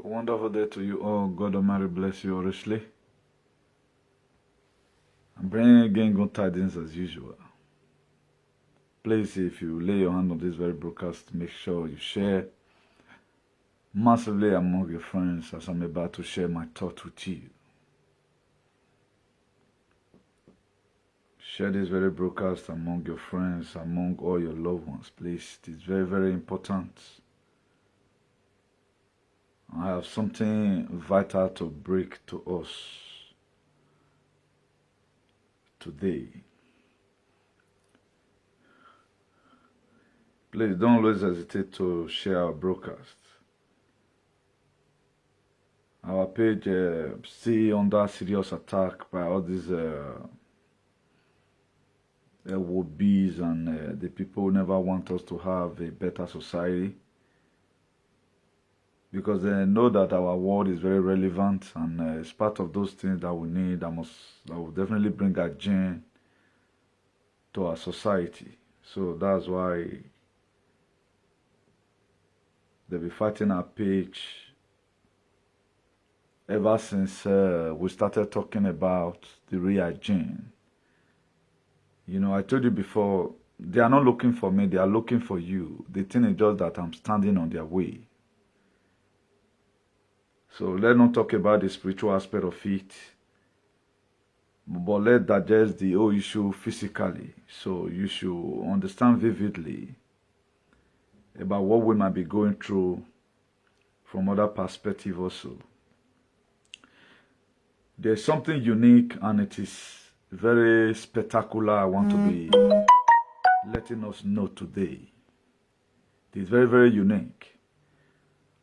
A wonderful day to you all. God Almighty bless you richly. I'm bringing again good tidings as usual. Please, if you lay your hand on this very broadcast, make sure you share massively among your friends as I'm about to share my thoughts with you. Share this very broadcast among your friends, among all your loved ones, please. It is very, very important. I have something vital to break to us today. Please don't always hesitate to share our broadcast. Our page still under serious attack by all these would-be's and the people who never want us to have a better society, because they know that our world is very relevant and it's part of those things that we need that will definitely bring a change to our society. So that's why they'll be fighting our page ever since we started talking about the real gene. You know, I told you before, they are not looking for me, they are looking for you. The thing is just that I'm standing on their way. So let's not talk about the spiritual aspect of it, but let's digest the whole issue physically. So you should understand vividly about what we might be going through from other perspective also. There's something unique and it is very spectacular I want to be letting us know today. It is very, very unique.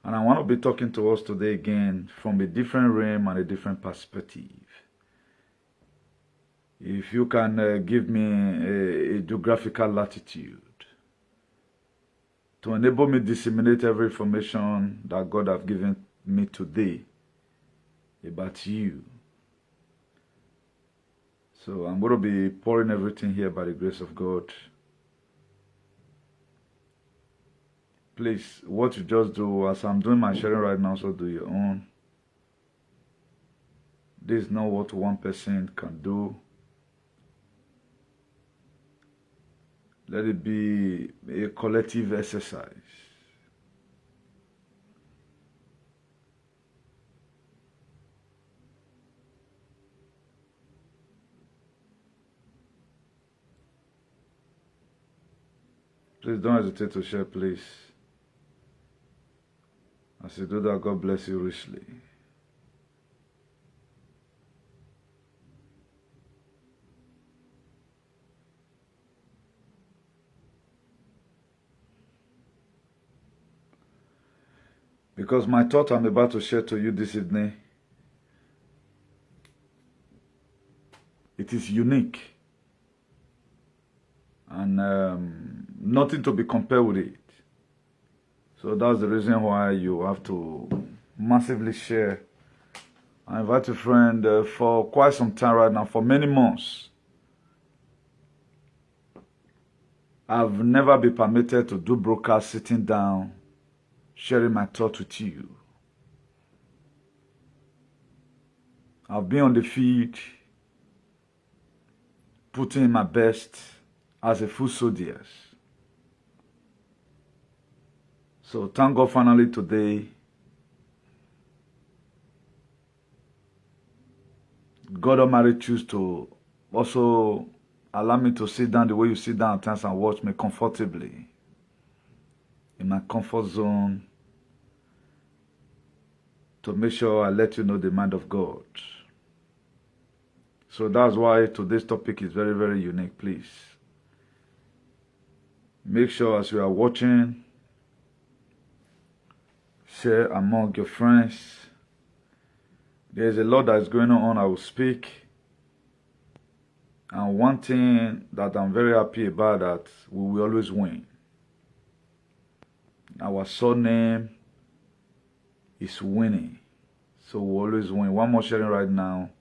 And I want to be talking to us today again from a different realm and a different perspective. If you can give me a geographical latitude to enable me disseminate every information that God has given me today about you. So I'm going to be pouring everything here by the grace of God. Please, what you just do, as I'm doing my sharing right now, so do your own. This is not what one person can do. Let it be a collective exercise. Please don't hesitate to share, please. As you do that, God bless you richly. Because my thought I'm about to share to you this evening, it is unique. And nothing to be compared with it. So that's the reason why you have to massively share. I invite a friend for quite some time right now, for many months. I've never been permitted to do broadcast sitting down, sharing my thoughts with you. I've been on the field, putting in my best as a full soldier. So thank God finally today, God Almighty choose to also allow me to sit down the way you sit down at times and watch me comfortably in my comfort zone to make sure I let you know the mind of God. So that's why today's topic is very, very unique. Please make sure as you are watching, share among your friends. There's a lot that is going on. I will speak. And one thing that I'm very happy about, that we will always win. Our surname is winning. So we always win. One more sharing right now.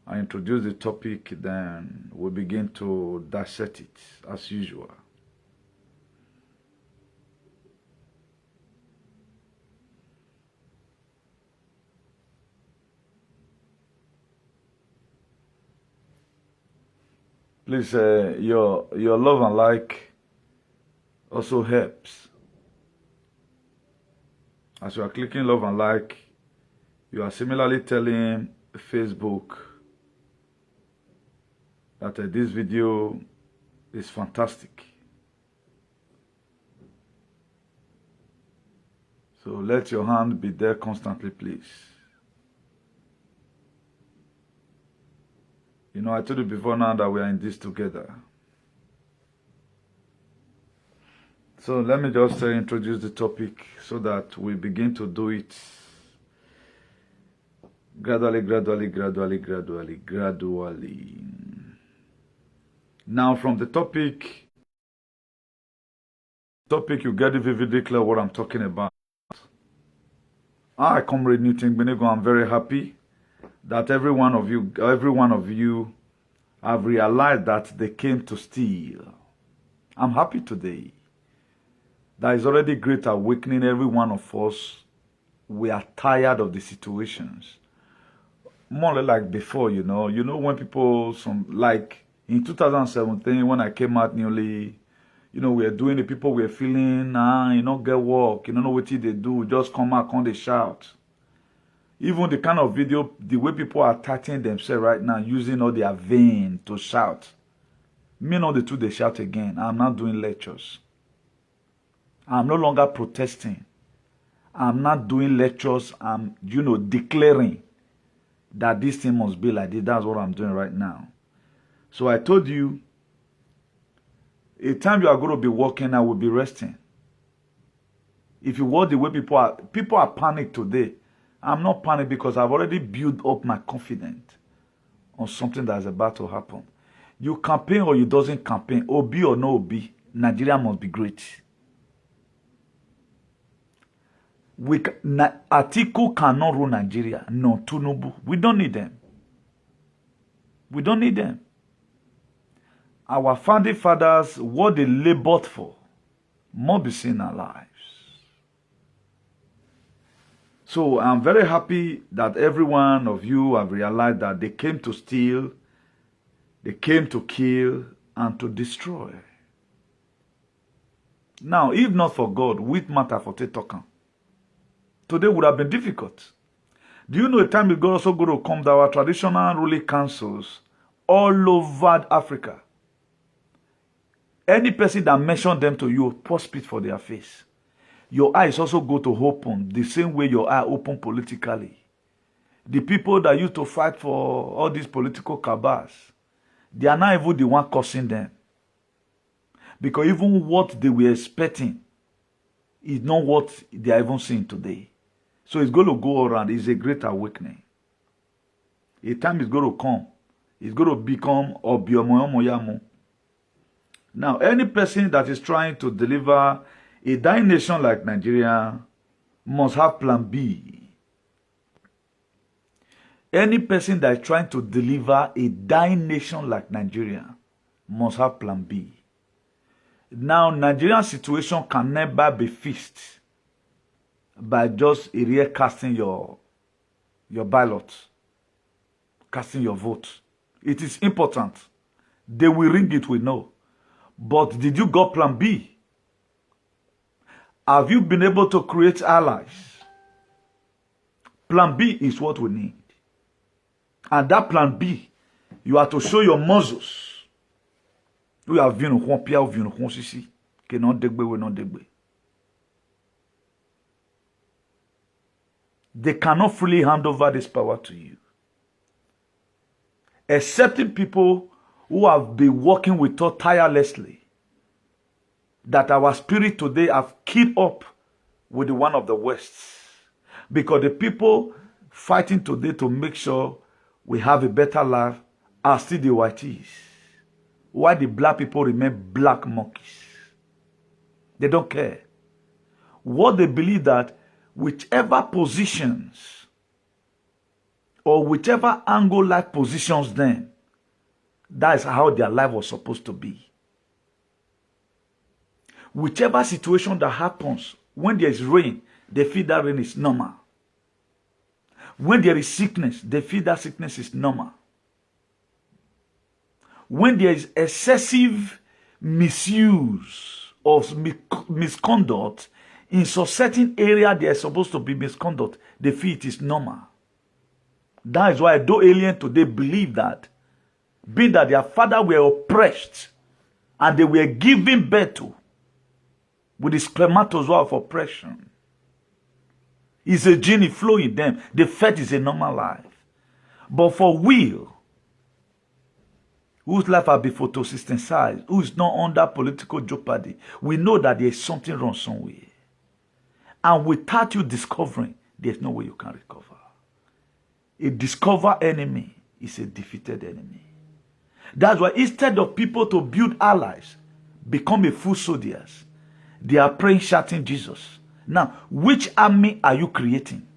I introduce the topic, then we'll begin to dissect it as usual. Please, your love and like also helps. As you are clicking love and like, you are similarly telling Facebook that this video is fantastic. So let your hand be there constantly, please. You know, I told you before now that we are in this together. So let me just introduce the topic so that we begin to do it gradually. Now from the topic, you get vividly clear what I'm talking about. I, Comrade Newton Benego, I'm very happy that every one of you have realized that they came to steal. I'm happy today. There is already great awakening. Every one of us, we are tired of the situations. More or less like before, you know when people, like in 2017, when I came out newly, we were doing it, people were feeling, get work, you don't know what they do, just come out, they shout. Even the kind of video, the way people are attacking themselves right now, using all their vein to shout. Me know the two, they shout again. I'm not doing lectures. I'm no longer protesting. I'm not doing lectures. I'm, declaring that this thing must be like this. That's what I'm doing right now. So I told you, a time you are going to be working, I will be resting. If you watch the way people are panicked today, I'm not panicked because I've already built up my confidence on something that is about to happen. You campaign or you doesn't campaign, OB or no OB, Nigeria must be great. Atiku cannot rule Nigeria. No, Tinubu. We don't need them. We don't need them. Our founding fathers, what they labored for, must be seen in our lives. So I'm very happy that every one of you have realized that they came to steal, they came to kill, and to destroy. Now, if not for God, which matter for Tetokan? Today would have been difficult. Do you know a time is also going to come that our traditional ruling councils all over Africa, any person that mentioned them to you, pour spit for their face. Your eyes also go to open the same way your eye open politically. The people that used to fight for all these political cabals, they are not even the one causing them. Because even what they were expecting is not what they are even seeing today. So it's going to go around. It's a great awakening. A time is going to come. It's going to become Obiomoyamu. Now, any person that is trying to deliver a dying nation like Nigeria must have plan B. Any person that is trying to deliver a dying nation like Nigeria must have plan B. Now, Nigerian situation can never be fixed by just casting your ballot, casting your vote. It is important. They will ring it, we know. But did you got plan B? Have you been able to create allies? Plan B is what we need. And that plan B, you have to show your muscles. We have vu nous Pierre, vu nous ici, que non degbe we non degbe. They cannot fully hand over this power to you. Excepting people who have been working with us tirelessly, that our spirit today have kept up with the one of the West. Because the people fighting today to make sure we have a better life are still the whiteys. Why the black people remain black monkeys? They don't care. What they believe that whichever positions or whichever angle life positions them, that is how their life was supposed to be. Whichever situation that happens, when there is rain, they feel that rain is normal. When there is sickness, they feel that sickness is normal. when there is excessive misuse of misconduct in some certain area, there is supposed to be misconduct. They feel it is normal. That is why those aliens today believe that, being that their father were oppressed and they were given birth to with the spermatozoa of oppression. It's a gene flow in them. The fat is a normal life. But for will, whose life have been photosynthesized, who is not under political jeopardy, we know that there is something wrong somewhere. And without you discovering, there's no way you can recover. A discovered enemy is a defeated enemy. That's why instead of people to build allies, become a foot soldiers, they are praying, shouting Jesus. Now, which army are you creating?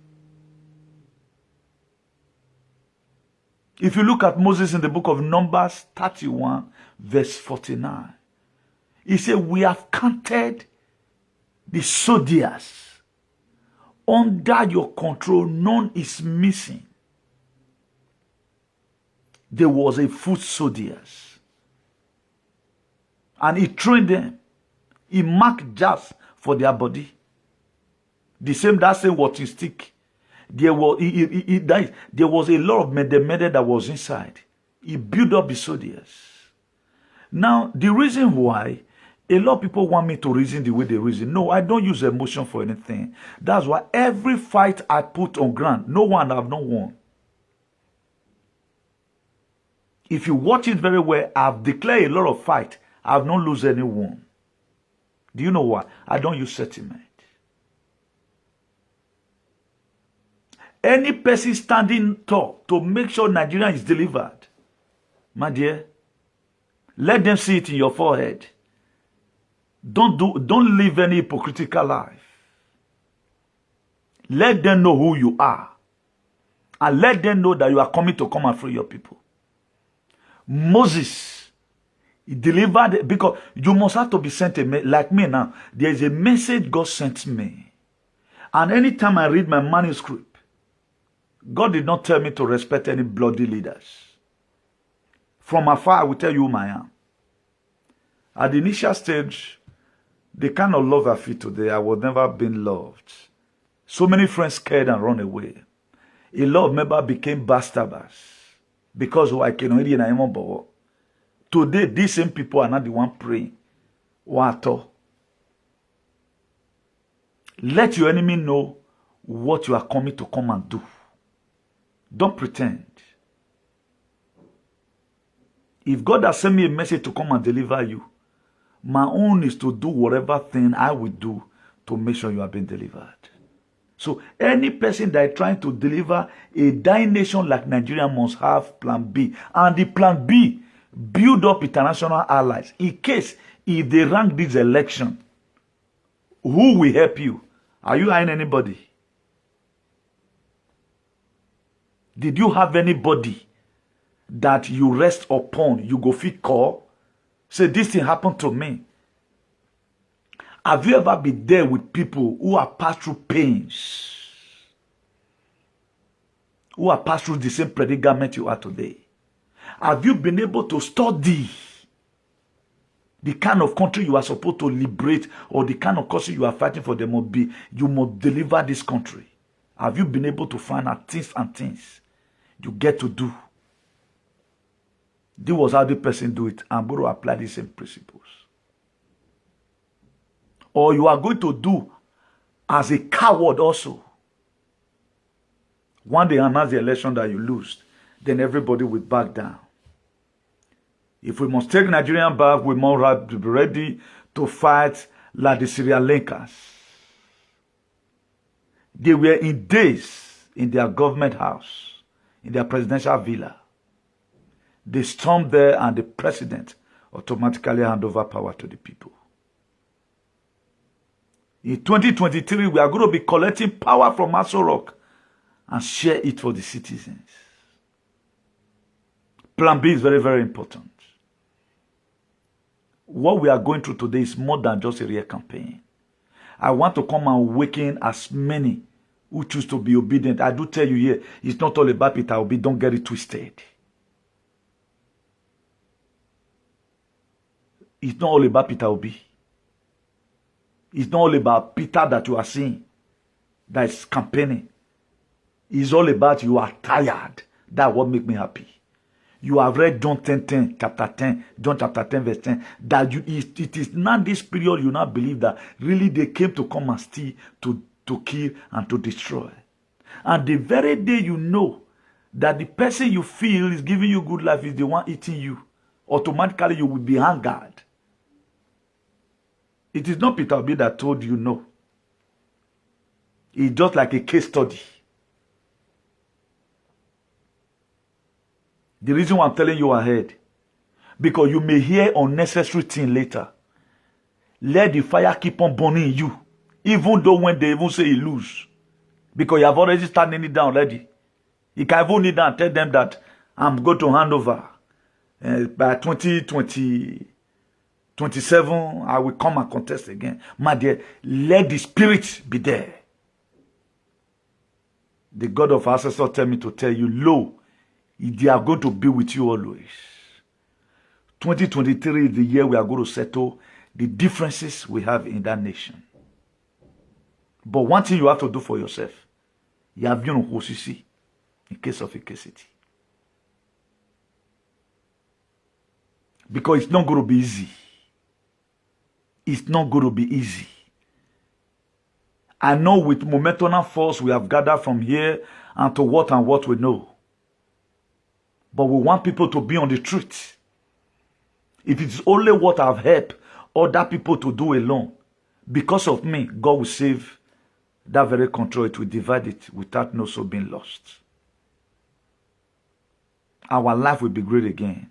If you look at Moses in the book of Numbers 31, verse 49, he said, we have counted the soldiers under your control, none is missing. There was a foot soldiers. And he trained them. He marked jars for their body. The same, that same walking stick. There was a lot of mede that was inside. He built up the soldiers. Now, the reason why a lot of people want me to reason the way they reason. No, I don't use emotion for anything. That's why every fight I put on ground, no one I have not won. If you watch it very well, I've declared a lot of fight. I have not lost any one. Do you know why? I don't use sentiment. Any person standing tall to make sure Nigeria is delivered, my dear, let them see it in your forehead. Don't live any hypocritical life. Let them know who you are. And let them know that you are coming to come and free your people. Moses, he delivered, because you must have to be sent a message. Like me now, there is a message God sent me. And anytime I read my manuscript, God did not tell me to respect any bloody leaders. From afar, I will tell you who I am. At the initial stage, the kind of love I feel today, I would never have been loved. So many friends scared and run away. A lot of members became backstabbers because I can already know. Today, these same people are not the one praying. What? Let your enemy know what you are coming to come and do. Don't pretend. If God has sent me a message to come and deliver you, my own is to do whatever thing I will do to make sure you are being delivered. So any person that is trying to deliver a dying nation like Nigeria must have plan B. And the plan B, build up international allies. In case if they rank this election, who will help you? Are you eyeing anybody? Did you have anybody that you rest upon, you go fit call? Say, this thing happened to me. Have you ever been there with people who are passed through pains? Who are passed through the same predicament you are today? Have you been able to study the kind of country you are supposed to liberate, or the kind of country you are fighting for? Them must be, you must deliver this country. Have you been able to find out things you get to do? This was how the person do it. I'm going to apply the same principles. Or you are going to do as a coward also. One day announce the election that you lose, then everybody will back down. If we must take Nigerian back, we must be ready to fight like the Sri Lankans. They were in days in their government house, in their presidential villa. They stormed there and the president automatically hand over power to the people. In 2023, we are going to be collecting power from Aso Rock and share it for the citizens. Plan B is very, very important. What we are going through today is more than just a real campaign. I want to come and awaken as many who choose to be obedient. I do tell you here, it's not all about Peter Obi. Don't get it twisted. It's not all about Peter Obi. It's not all about Peter that you are seeing that is campaigning. It's all about you are tired. That's what makes me happy. You have read John 10, chapter 10, John chapter 10, verse 10, that it is not this period you now believe that really they came to come and steal, to kill, and to destroy. And the very day you know that the person you feel is giving you good life is the one eating you, automatically you will be hungered. It is not Peter Obi that told you no. It's just like a case study. The reason why I'm telling you ahead, because you may hear unnecessary things later. Let the fire keep on burning in you, even though when they even say you lose, because you have already started it down already. You can even kneel down and tell them that I'm going to hand over by 2027. I will come and contest again. My dear, let the spirit be there. The God of ancestors tell me to tell you, lo, they are going to be with you always. 2023 is the year we are going to settle the differences we have in that nation. But one thing you have to do for yourself, you have been on OCC in case of equity. Because it's not going to be easy. It's not going to be easy. I know with momentum and force we have gathered from here and to what we know. But we want people to be on the truth. If it's only what I've helped other people to do alone, because of me, God will save that very control. It will divide it without no soul being lost. Our life will be great again.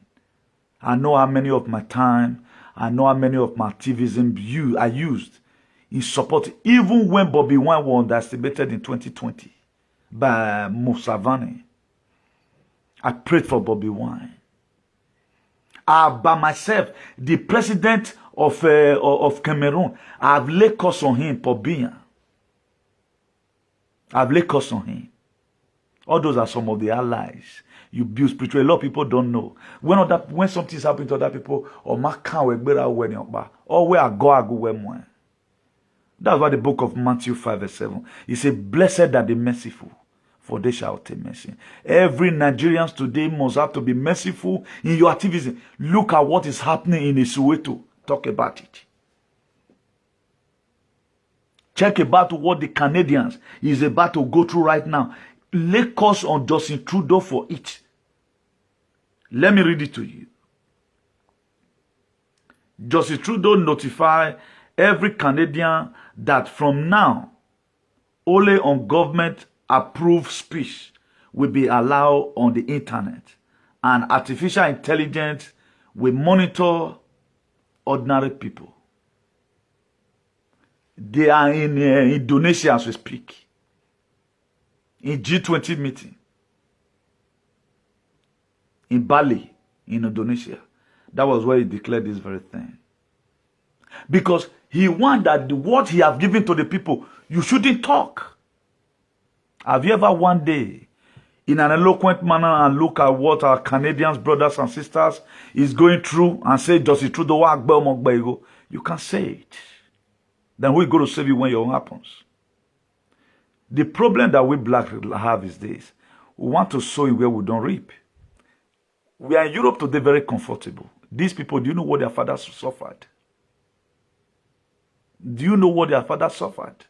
I know how many of my time, I know how many of my activism I used in support, even when Bobby Wine was underestimated in 2020 by Musavani. I prayed for Bobby Wine. By myself, the president of Cameroon, I've laid curse on him for being. I've laid curse on him. All those are some of the allies you build spiritually. A lot of people don't know. When something's happening to other people, or where I go. That's why the book of Matthew 5 verse 7. It says, blessed are the merciful, for they shall obtain mercy. Every Nigerian today must have to be merciful in your activism. Look at what is happening in Soweto. Talk about it. Check about what the Canadians is about to go through right now. Lay curse on Justin Trudeau for it. Let me read it to you. Justin Trudeau notified every Canadian that from now, only on government-approved speech will be allowed on the internet, and artificial intelligence will monitor ordinary people. They are in Indonesia as we speak, in G20 meeting, in Bali, in Indonesia. That was where he declared this very thing. Because he wants that what he has given to the people, you shouldn't talk. Have you ever one day, in an eloquent manner, and look at what our Canadians, brothers and sisters, is going through and say, Justin Trudeau, you can say it. Then we're going to save you when it happens. The problem that we black have is this. We want to sow where we don't reap. We are in Europe today very comfortable. These people, do you know what their fathers suffered? Do you know what their fathers suffered?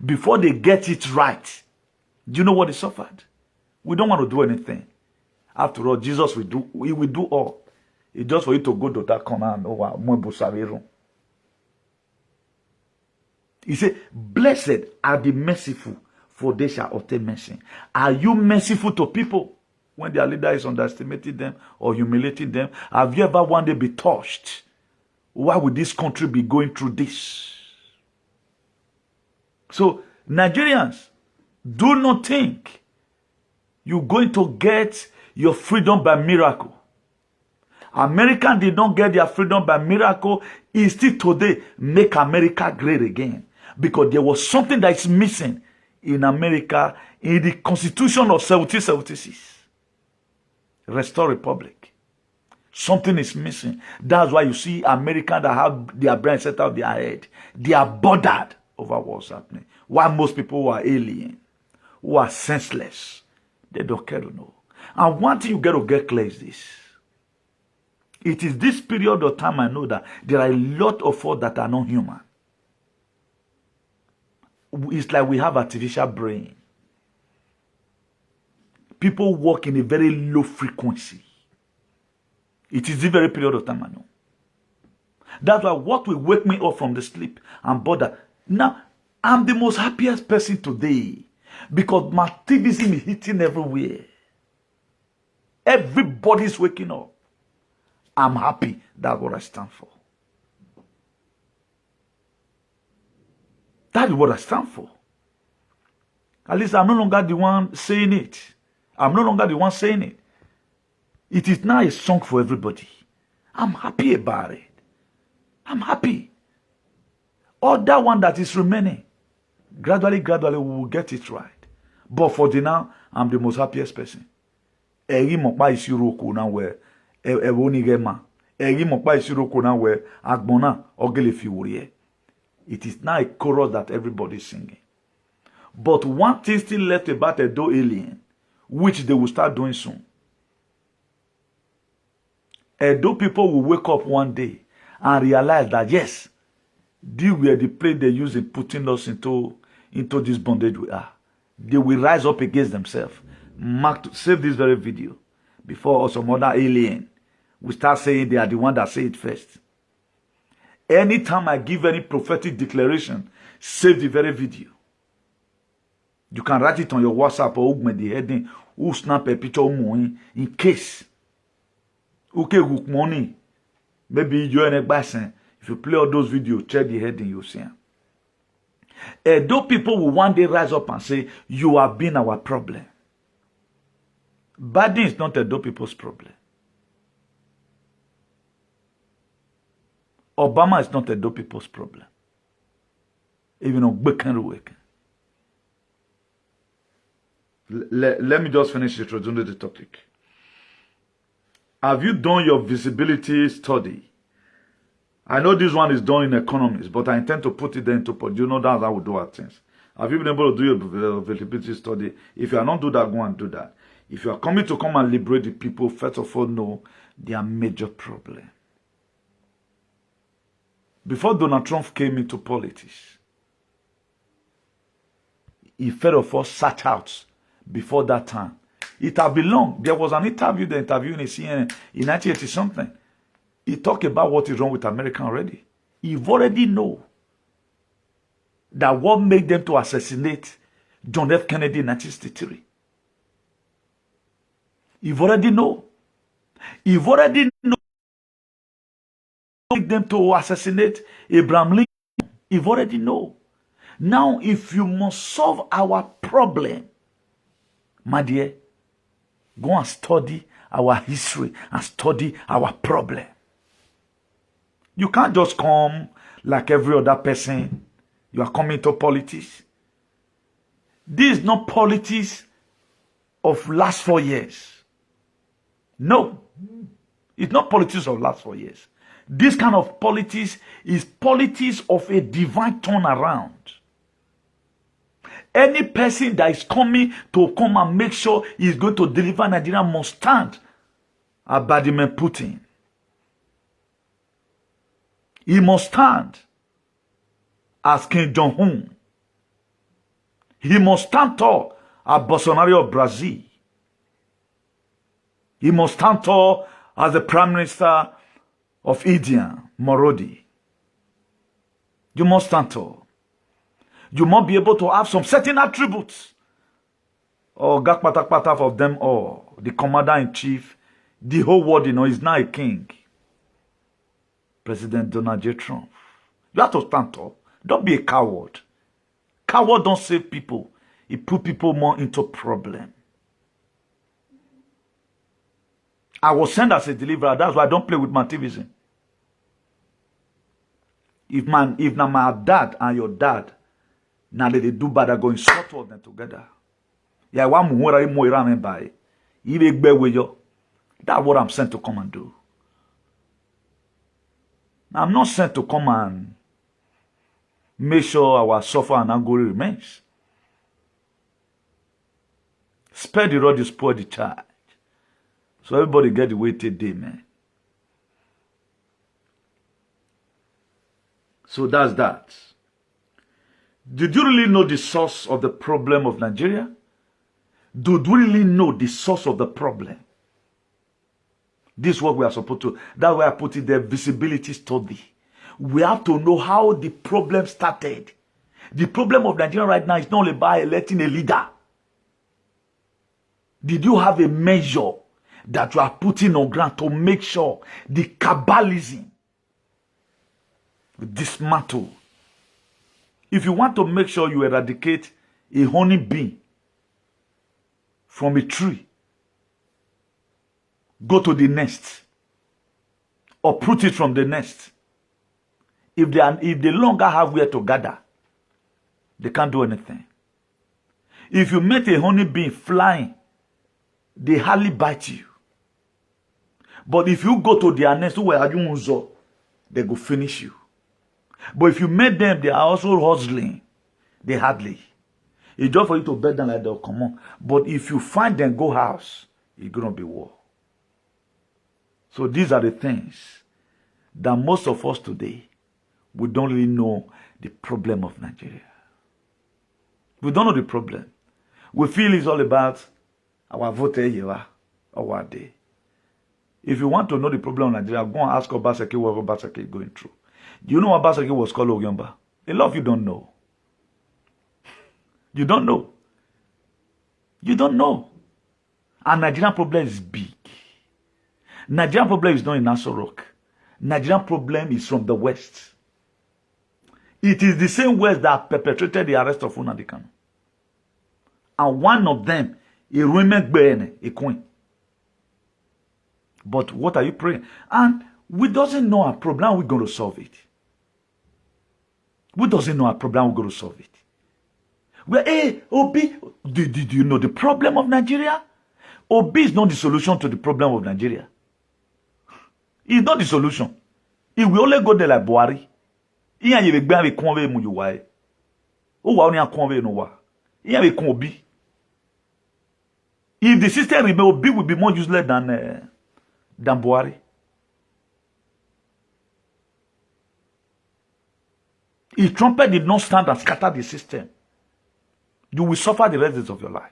Before they get it right, do you know what they suffered? We don't want to do anything. After all, Jesus will do, he will do all. It's just for you to go to that corner and he said, blessed are the merciful, for they shall obtain mercy. Are you merciful to people when their leader is underestimating them or humiliating them? Have you ever one day been touched? Why would this country be going through this? So, Nigerians, do not think you're going to get your freedom by miracle. Americans did not get their freedom by miracle. Instead, today, make America great again. Because there was something that is missing in America in the Constitution of 1776. Restore Republic. Something is missing. That's why you see Americans that have their brain set out their head. They are bothered over what's happening. Why most people who are alien, who are senseless, they don't care to know. And one thing you got to get clear is this. It is this period of time I know that there are a lot of us that are not human. It's like we have artificial brain. People work in a very low frequency. It is the very period of time I know. That's why what will wake me up from the sleep and bother. Now, I'm the most happiest person today because my activism is hitting everywhere. Everybody's waking up. I'm happy. That's what I stand for. That is what I stand for. At least I'm no longer the one saying it. I'm no longer the one saying it. It is now a song for everybody. I'm happy about it. I'm happy. All that one that is remaining, gradually, we will get it right. But for the now, I'm the most happiest person. Eri mokpa isiroko na we ewonigema. Eri mokpa isiroko na we agbona ogelefi wuriye. It is now a chorus that everybody is singing. But one thing still left about a do alien, which they will start doing soon. Edo people will wake up one day and realize that yes, these were the place they use in putting us into this bondage we are. They will rise up against themselves. Save this very video before some other alien will start saying they are the one that say it first. Anytime I give any prophetic declaration, save the very video. You can write it on your WhatsApp or the heading, who snap a picture in case. Okay, good morning. Maybe you're in a basin. If you play all those videos, check the heading, you'll see them. Though people will one day rise up and say, you have been our problem. Biden is not Edo people's problem. Obama is not Edo people's problem. Even on Bekenruwek. Let me just finish introducing the topic. Have you done your visibility study? I know this one is done in economics, but I intend to put it there into, you know, that's how we do our things. Have you been able to do your visibility study? If you are not doing that, go and do that. If you are coming to come and liberate the people, first of all, know their major problem. Before Donald Trump came into politics, he first of all sat out before that time. It had been long. There was an interview, the interview in CNN in 1980 something. He talked about what is wrong with America already. You've already know that what made them to assassinate John F. Kennedy in 1963. You've already know. You've already know what made them to assassinate Abraham Lincoln. You've already know. Now, if you must solve our problem, my dear, go and study our history and study our problem. You can't just come like every other person. You are coming to politics. This is not politics of last 4 years. No. It's not politics of last 4 years. This kind of politics is politics of a divine turnaround. Any person that is coming to come and make sure he is going to deliver Nigeria must stand at Vladimir Putin. He must stand as King Jong-un. He must stand tall as Bolsonaro of Brazil. He must stand tall as the Prime Minister of India, Morodi. You must stand tall. You must be able to have some certain attributes. Oh, Gakpatakpataf of them all. The commander-in-chief, the whole world, is now a king. President Donald J. Trump. You have to stand tall. Don't be a coward. Coward don't save people. It put people more into problem. I was sent as a deliverer. That's why I don't play with my activism. If now my dad and your dad, now they do bad, are going sort of them together. Yeah, one more by. That's what I'm sent to come and do. I'm not sent to come and make sure our suffer and angry remains. Spare the rod, you spoil the charge. So everybody get the way today, man. So that's that. Did you really know the source of the problem of Nigeria? Do you really know the source of the problem? This is what we are supposed to. That's why I put it there, visibility study. We have to know how the problem started. The problem of Nigeria right now is not only about electing a leader. Did you have a measure that you are putting on ground to make sure the cabalism dismantle? If you want to make sure you eradicate a honey bee from a tree, go to the nest, uproot it from the nest. If they longer have where to gather, they can't do anything. If you met a honey bee flying, they hardly bite you. But if you go to their nest, they go finish you. But if you met them, they are also hustling. They hardly. It's just for you to bet them like they'll come on. But if you find them, go house, it's going to be war. So these are the things that most of us today, we don't really know the problem of Nigeria. We don't know the problem. We feel it's all about our vote here or our day. If you want to know the problem of Nigeria, go and ask Obaseki what Obaseki is going through. Do you know what Obaseki was called Ogyomba? A lot of you don't know. You don't know. You don't know. And Nigerian problem is big. Nigerian problem is not in Aso Rock. Nigerian problem is from the West. It is the same West that perpetrated the arrest of Nnamdi Kanu. And one of them, a women being a queen. But what are you praying? And we doesn't know our problem, we're going to solve it. We doesn't know our problem, we're going to solve it. Well, hey, Obi, did you know the problem of Nigeria? Obi is not the solution to the problem of Nigeria. He's not the solution. He will only go there like Buhari. He ain't even going to convey mu yuwa. Oh, wa only convey no wa. He ain't even Obi. If the system remain, Obi will be more useless than Buhari. If trumpet did not stand and scatter the system, you will suffer the rest of your life.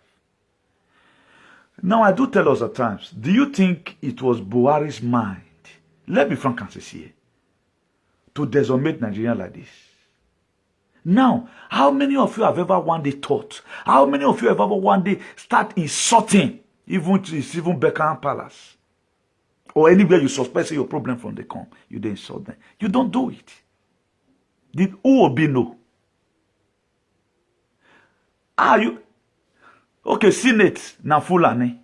Now, I do tell us at times, do you think it was Buhari's mind, let me frank and sincere, to decimate Nigeria like this? Now, how many of you have ever one day thought? How many of you have ever one day start insulting even Beckham Palace? Or anywhere you suspect your problem from the come, you don't insult them. You don't do it. Did who will be no? Are you okay? Senate na Fulani,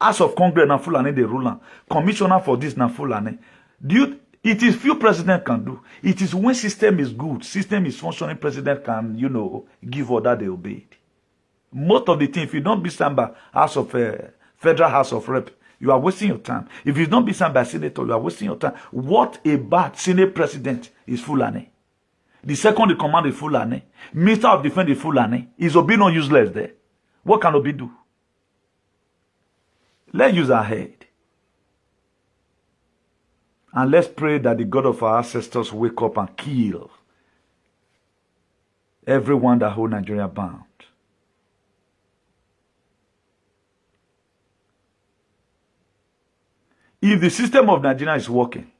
House of Congress na Fulani the ruler, commissioner for this na Fulani. Do you? It is few president can do. It is when system is good, system is functioning, president can give order they obey it. Most of the thing, if you don't be signed by House of Federal House of Rep, you are wasting your time. If you don't be signed by senator, you are wasting your time. What about Senate president is Fulani? The second in command is Fulani. Minister of Defense is Fulani. Is Obi not useless there? What can Obi do? Let's use our head. And let's pray that the God of our ancestors wake up and kill everyone that hold Nigeria bound. If the system of Nigeria is working,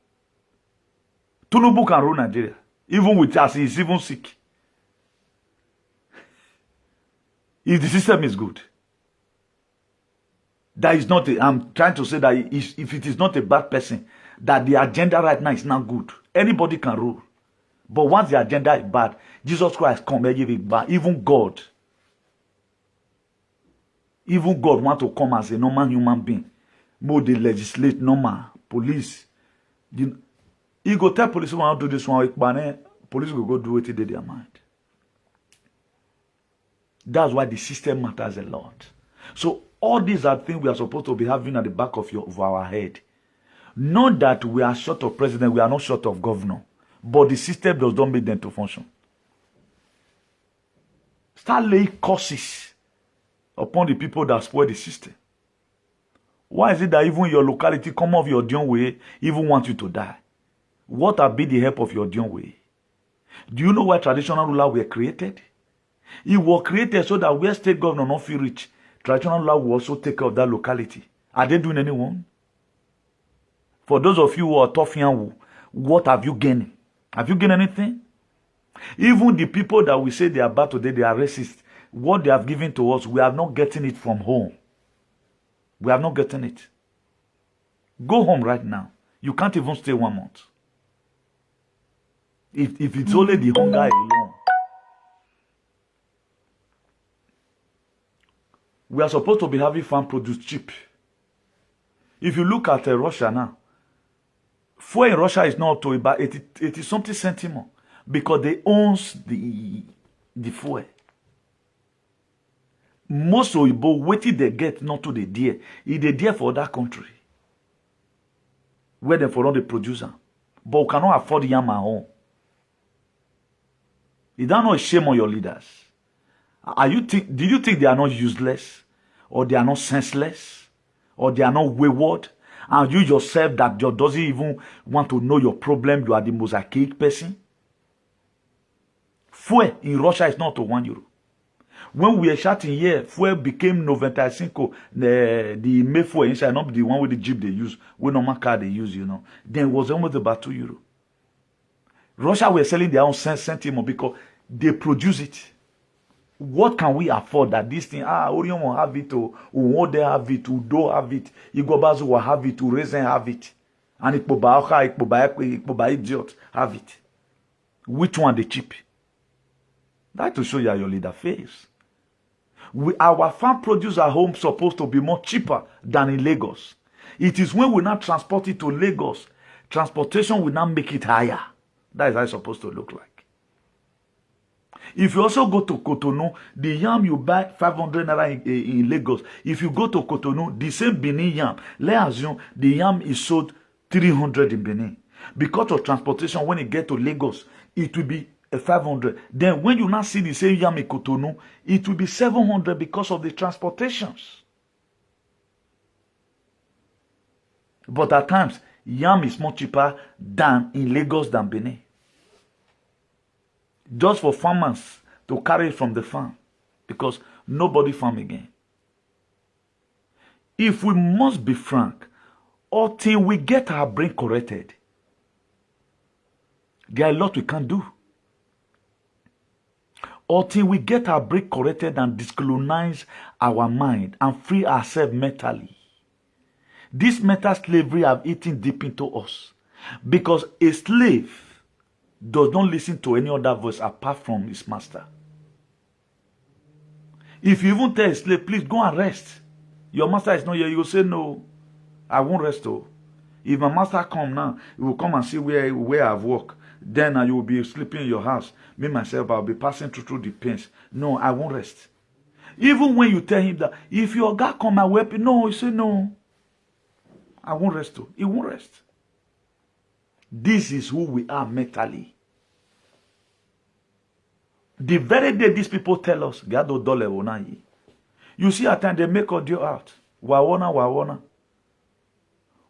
Tinubu can rule Nigeria. Even with us, he's even sick. If the system is good. That is not I'm trying to say that if it is not a bad person, that the agenda right now is not good. Anybody can rule. But once the agenda is bad, Jesus Christ come and give it back. Even God want to come as a normal human being. More they legislate normal. Police. He go tell police want to do this one, police will go do it in their mind. That's why the system matters a lot. So all these are things we are supposed to be having at the back of our head. Not that we are short of president, we are not short of governor. But the system does not make them to function. Start laying curses upon the people that spoil the system. Why is it that even your locality, come of your own way, even want you to die? What have been the help of your own way? Do you know why traditional rulers were created? It was created so that where state governor not feel rich, traditional ruler will also take care of that locality. Are they doing anyone? For those of you who are tough, what have you gained? Have you gained anything? Even the people that we say they are bad today, they are racist. What they have given to us, we are not getting it from home. We are not getting it. Go home right now. You can't even stay 1 month. If it's only the hunger alone. We are supposed to be having farm produce cheap. If you look at Russia now, fuel in Russia is not to about 80 something cents more because they own the fuel. Most Oyibo waiting they get not to the dear. It the dear for that country. Where they for all the producer. But we cannot afford yam at home. Is that not a shame on your leaders? Did you think they are not useless? Or they are not senseless? Or they are not wayward? And you yourself that doesn't even want to know your problem, you are the most archaic person? Fuel in Russia is not to €1. When we are shouting here, fuel became 95, the May fuel inside, not the one with the jeep they use, with normal car they use, you know. Then it was almost about €2. Russia were selling their own centimo because they produce it. What can we afford that this thing? Orion will have it, Uwode have it, Udo have it, Igobazu will have it, Urezen have it, and Ikpoba idiot have it. Which one the cheap? That to show you your leader face. Our farm produce at home supposed to be more cheaper than in Lagos. It is when we now transport it to Lagos, transportation will now make it higher. That is how it's supposed to look like. If you also go to Cotonou, the yam you buy 500 naira in Lagos. If you go to Cotonou, the same Benin yam, let's assume the yam is sold 300 in Benin. Because of transportation, when it get to Lagos, it will be 500. Then when you now see the same yam in Cotonou, it will be 700 because of the transportations. But at times, yam is more cheaper than in Lagos than Benin. Just for farmers to carry it from the farm. Because nobody farm again. If we must be frank, until we get our brain corrected, there are a lot we can't do. Until we get our brain corrected and decolonize our mind and free ourselves mentally. This mental slavery have eaten deep into us. Because a slave does not listen to any other voice apart from his master. If you even tell a slave, please go and rest. Your master is not here. You will say, no, I won't rest. Oh. If my master come now, he will come and see where I've worked. Then you will be sleeping in your house. Me, myself, I'll be passing through the pains. No, I won't rest. Even when you tell him that, if your guy come and help you, no, he say, no, I won't rest. Oh. He won't rest. This is who we are mentally. The very day these people tell us, you see at times they make audio out. Wawana.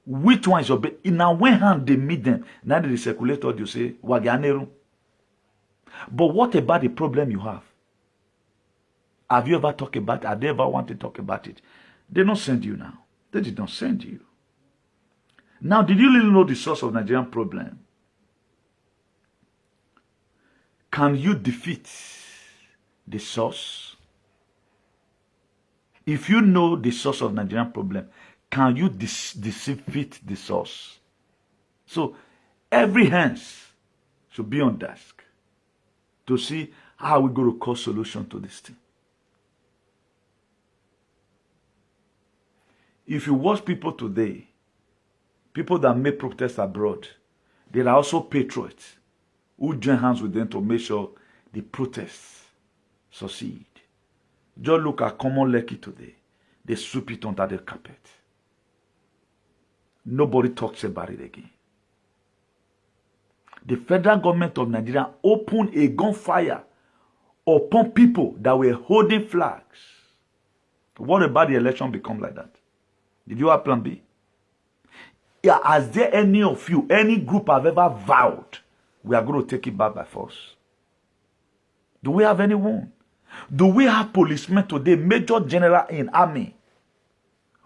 Which one is your best? In our one hand they meet them. Now they circulate audio say, Waganeru. But what about the problem you have? Have you ever talked about it? Have they ever want to talk about it? They don't send you now. They did not send you. Now, did you really know the source of Nigerian problem? Can you defeat the source? If you know the source of Nigerian problem, can you defeat the source? So, every hands should be on desk to see how we go to cause solution to this thing. If you watch people today, people that make protests abroad, there are also patriots who join hands with them to make sure the protests succeed. Just look at common Lekki today. They sweep it under the carpet. Nobody talks about it again. The federal government of Nigeria opened a gunfire upon people that were holding flags. What about the election become like that? Did you have plan B? Yeah, has there any of you, any group have ever vowed, we are going to take it back by force? Do we have anyone? Do we have policemen today, major general in army,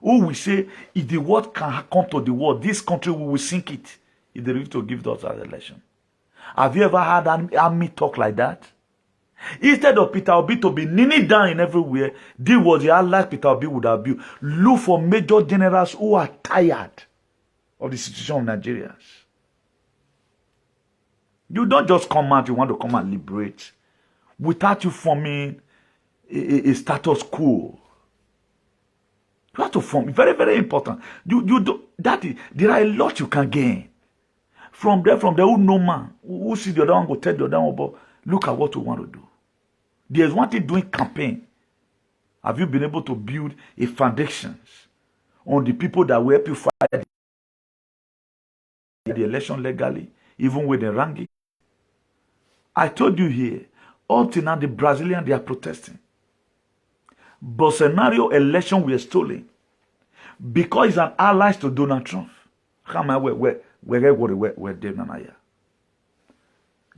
who will say, if the world can come to the world, this country we will sink it if they refuse to give us our election? Have you ever had an army talk like that? Instead of Peter Obi to be kneeling down in everywhere, this was the life Peter Obi would have built. Look for major generals who are tired of the situation of Nigerians. You don't just come out, you want to come and liberate without you forming a status quo. You have to form, very, very important. You do that. There are a lot you can gain from there. From there, who no man who see the other one go tell the other one about, look at what we want to do. There's one thing doing campaign. Have you been able to build a foundations on the people that will help you fight the election legally, even with the ranking? I told you here, up till now the Brazilians, they are protesting. Bolsonaro election were stolen because he's an ally to Donald Trump.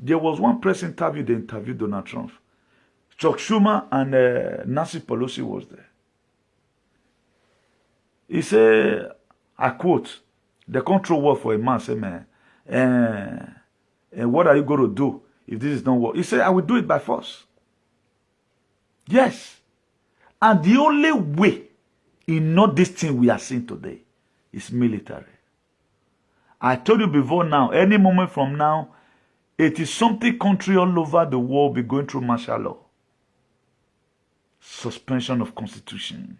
There was one press interview, they interviewed Donald Trump. Chuck Schumer and Nancy Pelosi was there. He said, I quote, the control word for a man, say, man, what are you going to do if this is not work? He said, I will do it by force. Yes. And the only way in not this thing we are seeing today is military. I told you before now, any moment from now, it is something country all over the world be going through martial law. Suspension of constitutions.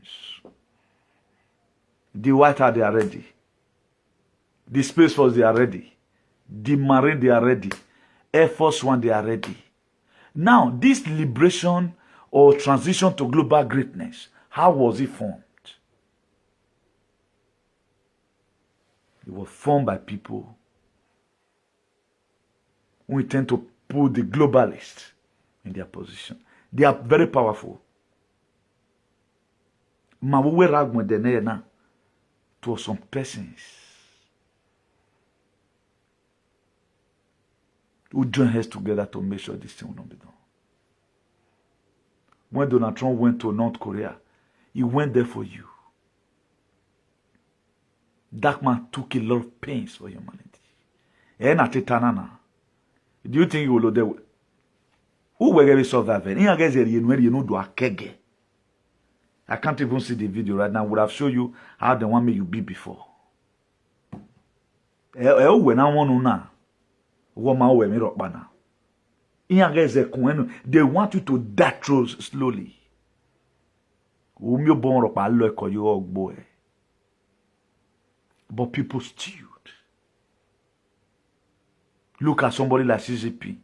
The White House, they are ready. The Space Force, they are ready. The Marine, they are ready. Air Force One, they are ready. Now, this liberation or transition to global greatness, how was it formed? It was formed by people who intend to put the globalists in their position. They are very powerful. To some persons who join heads together to make sure this thing will not be done. When Donald Trump went to North Korea, he went there for you. That man took a lot of pains for humanity. Do you think he will do that? Who will get survive? I can't even see the video right now. I would have shown you how they want me you be before. They want you to die slowly. But people stewed. Look at somebody like CCP.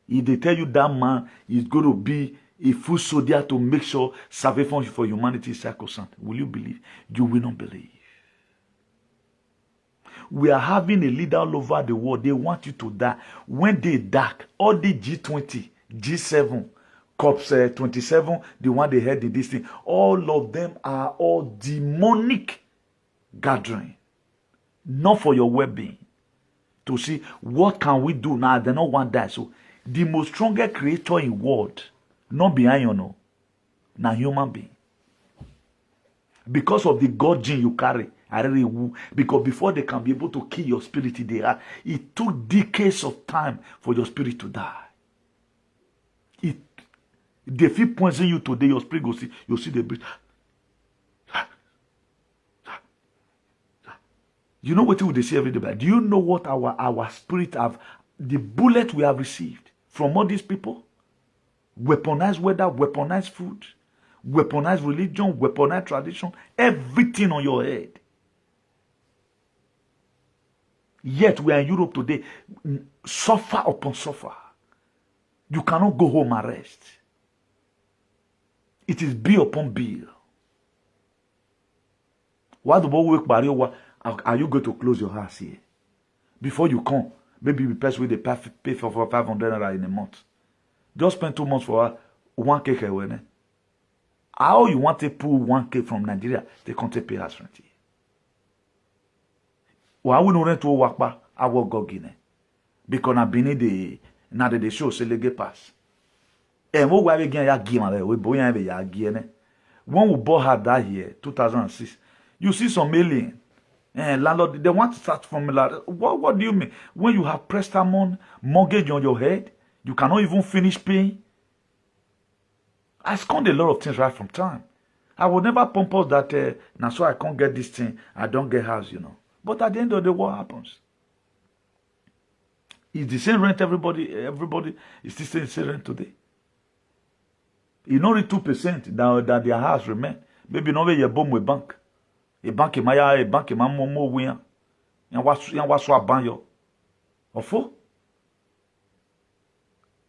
If they tell you that man is going to be a full soldier to make sure salvation for humanity is sacrosanct, will you believe? You will not believe. We are having a leader all over the world. They want you to die. When they die, all the G20, G7, COPs 27, the one they had in this thing, all of them are all demonic gathering. Not for your well-being. To see what can we do now. They don't want that. So the most strongest creator in the world, not behind you know, now human being. Because of the God gene you carry, because before they can be able to kill your spirit, it took decades of time for your spirit to die. They feel poison you today, your spirit will see, you'll see the breath. You know what they say every day? Do you know what our spirit have, the bullet we have received from all these people? Weaponized weather, weaponized food, weaponized religion, weaponized tradition, everything on your head. Yet we are in Europe today, suffer upon suffer. You cannot go home and rest. It is bill upon bill. Why the boy work barrier? Are you going to close your house here? Before you come, maybe the person will pay for 500 naira in a month. Just spend 2 months for 1K. How you want to pull 1K from Nigeria, they can't pay house rent here. Why we no rent to work back? I will go Guinea. Because na bini de na de show se lege pass. Mo wa be gen ya gi ma we boyan be ya gi ene. When we bought her that year, 2006, you see some alien. Landlord, they want to start from what do you mean? When you have prestamon mortgage on your head, you cannot even finish paying. I scorned a lot of things right from time. I would never pump us that now so I can't get this thing, I don't get house, you know. But at the end of the day, what happens? It's the same rent everybody is still saying the same rent today. It's only 2% that their house remain. Maybe not where you bomb with bank. A bank in my more win. And what's what ban you?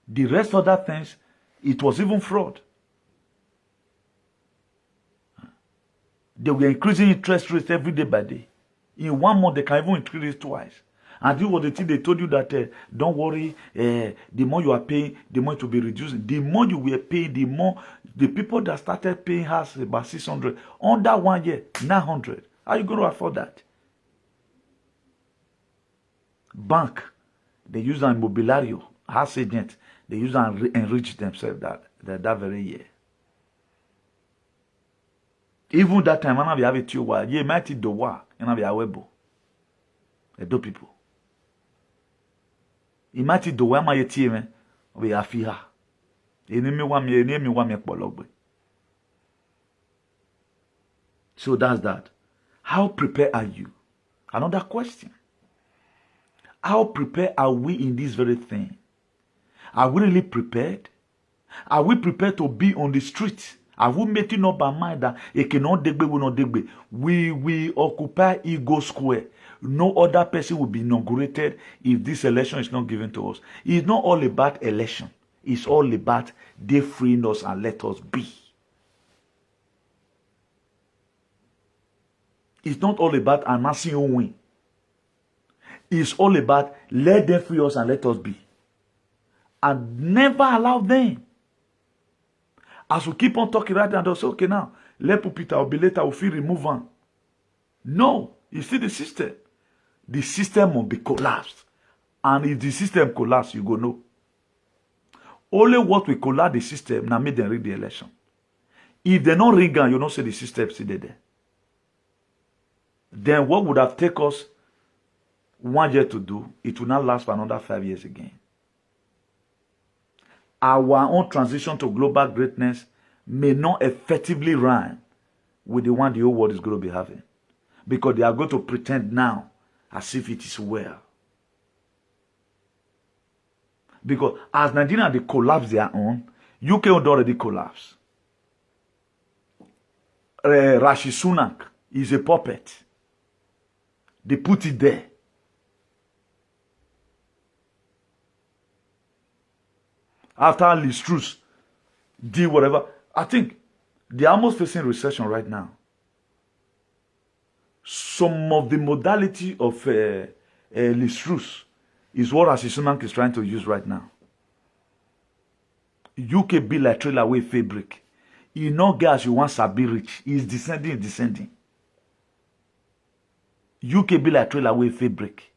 The rest of that things, it was even fraud. They were increasing interest rates every day by day. In 1 month, they can even increase it twice. And this was the thing they told you that, don't worry, the more you are paying, the more it will be reducing. The more you were paying, the more the people that started paying has about 600. Under 1 year, 900. How are you going to afford that? Bank, they use an immobiliario, house agent, they use and enrich themselves that very year. Even that time, when I have a tiwa, you might do what, and I have a webo. Do people. Imagine the way my team we are fear. So that's that. How prepared are you? Another question. How prepared are we in this very thing? Are we really prepared? Are we prepared to be on the street? Are we making up our mind that it cannot degbe, will not degbe? We will occupy Ego Square. No other person will be inaugurated if this election is not given to us. It's not all about election. It's all about they freeing us and let us be. It's not all about announcing your win. It's all about let them free us and let us be. And never allow them. As we keep on talking right now, they'll say, okay, now, let Pupita or be later, we'll feel remove on. No, you see the system. The system will be collapsed. And if the system collapses, you go know. Only what will collapse the system now make them rig the election. If they don't rig, you don't say the system still there. Then what would have taken us 1 year to do, it will not last for another 5 years again. Our own transition to global greatness may not effectively rhyme with the one the whole world is going to be having. Because they are going to pretend now as if it is well. Because as Nigeria, they collapse their own, UK would already collapse. Rishi Sunak is a puppet. They put it there. After Liz Truss did whatever, I think they are almost facing recession right now. Some of the modality of Liz Truss is what Rishi Sunak is trying to use right now. UK be like trailer away fabric. You know, guys, you want to be rich. It's descending. UK be like trailer away fabric.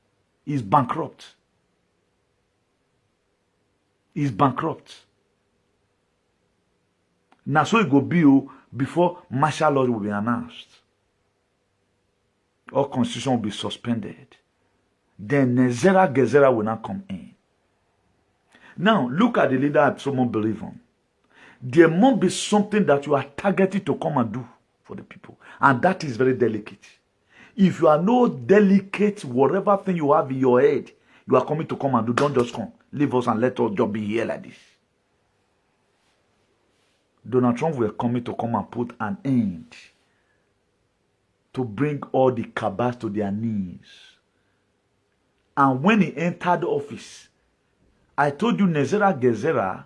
It's bankrupt. Is bankrupt. Now so it go be before martial law will be announced. Or constitution will be suspended. Then Nezera Gezera will not come in. Now look at the leader that someone believe on. There must be something that you are targeted to come and do for the people. And that is very delicate. If you are no delicate, whatever thing you have in your head, you are coming to come and do, don't just come. Leave us and let us just be here like this. Donald Trump were coming to come and put an end to bring all the cabals to their knees. And when he entered office, I told you Nezera Gezera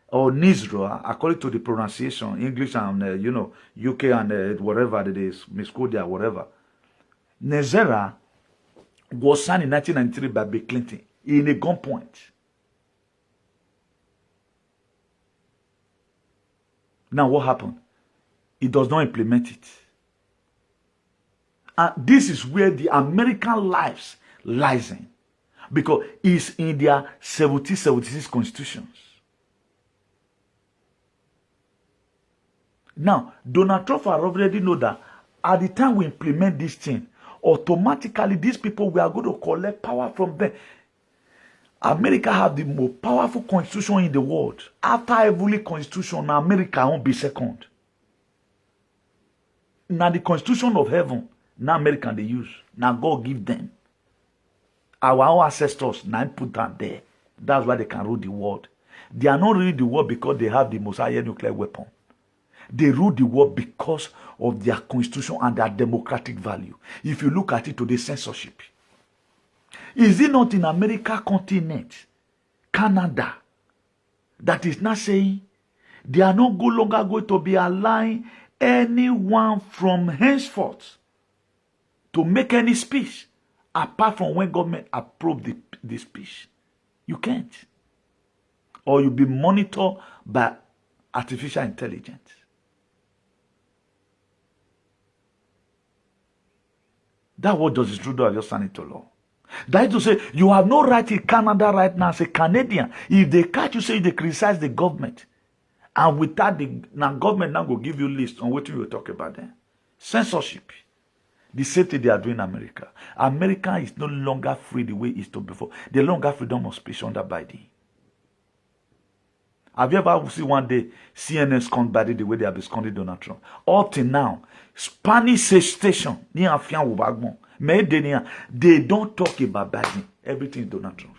or Nizra, according to the pronunciation, English and UK and whatever it is, Miss Kodia, whatever. Nezera was signed in 1993 by Bill Clinton in a gunpoint. Now what happened? He does not implement it. And this is where the American lives lies in. Because it's in their 76 constitutions. Now, Donald Trump already know that at the time we implement this thing, automatically these people, we are going to collect power from them. America have the most powerful constitution in the world. After every constitution, America won't be second. Now the constitution of heaven, now American they use. Now God give them. Our own ancestors now put that there. That's why they can rule the world. They are not ruling the world because they have the most higher nuclear weapon. They rule the world because of their constitution and their democratic value. If you look at it today, censorship. Is it not in America continent, Canada, that is not saying they are no longer going to be allowing anyone from henceforth to make any speech apart from when government approve the speech? You can't. Or you'll be monitored by artificial intelligence. That's what Justice Trudeau has just signed into law. That is to say, you have no right in Canada right now as a Canadian. If they catch you, say they criticize the government, and without the government now go give you list on what you will talk about then. Censorship. The same thing they are doing in America. America is no longer free the way it used to before. They no longer freedom of speech under Biden. Have you ever seen one day CNN scorned Biden the way they have been scorning Donald Trump? Up till now, Spanish station, they don't talk about Biden. Everything is Donald Trump.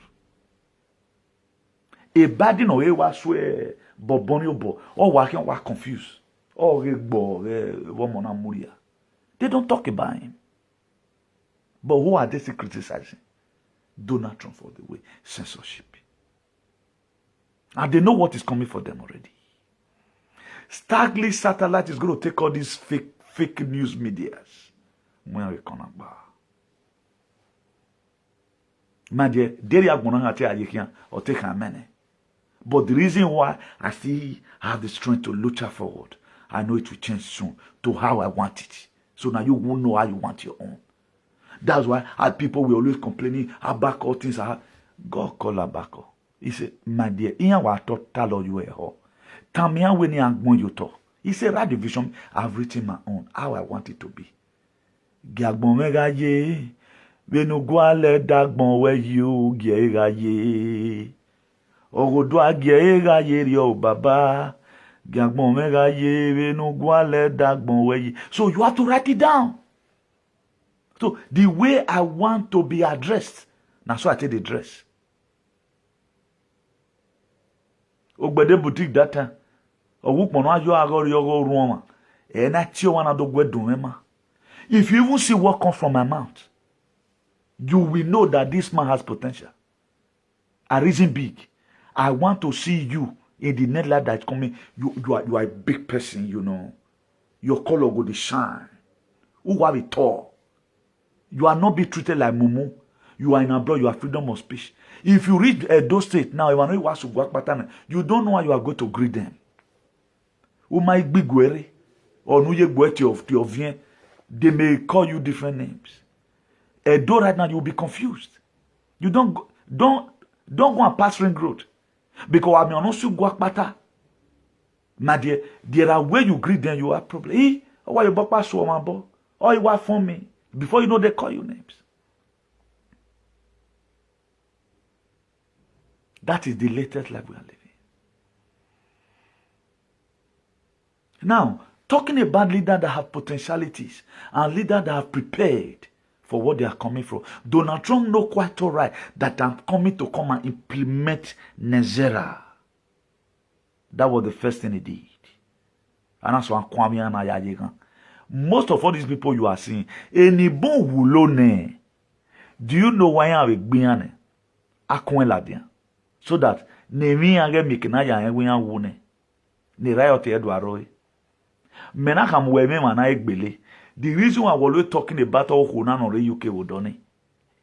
A Biden or a was where Bobonio Bo or working were confused. Or they don't talk about him. But who are they still criticizing? Donald Trump for the way censorship. And they know what is coming for them already. Starkly Satellite is going to take all these fake news medias. My dear, they are going to take a minute. But the reason why I still have the strength to lucha forward, I know it will change soon to how I want it. So now you won't know how you want your own. That's why people will always complaining about all things. God call Abako. He said, my dear, Ian wa tell you ho. Tamia when you talk. He said, right division, I've written my own, how I want it to be. Gagbon mega ye. Venu guale dagbon we you gera ye. Ogodwa gera ye yo baba. Gagbon mega ye venu guale dagbon we ye. So you have to write it down. So the way I want to be addressed. Now so I take the dress. Ogbede boutique that time. Owukmono ajo agori yogo ruoma. Ena tio wana dogwe dumema. If you even see what comes from my mouth, you will know that this man has potential. I reason big. I want to see you in the net light that's coming. You are a big person, you know. Your color go to shine. Who have it tall? You are not be treated like mumu. You are in abroad, you have freedom of speech. If you read those states now, you don't know how you are going to greet them. Who might be guere or no they may call you different names. Though right now you will be confused. You don't go and pass ring road. Because I mean also guakpata. My dear, there are ways you greet them, you have problem. Hey, why you bapa so my boy? Or you want for me? Before you know they call you names. That is the latest life we are living. Now, talking about leaders that have potentialities and leaders that have prepared for what they are coming from. Donald Trump know quite all right that I'm coming to come and implement Nezera. That was the first thing he did. And that's why Kwame and Ayayegan. Most of all these people you are seeing, any bon wulone. Do you know why I have a biane? Akwen ladian. So that Nemi age mikina ya enwe wune. Ni riot Edward Roy. Mena kam weme mana egbele. The reason why we're always talking about all Hunan or UK would done.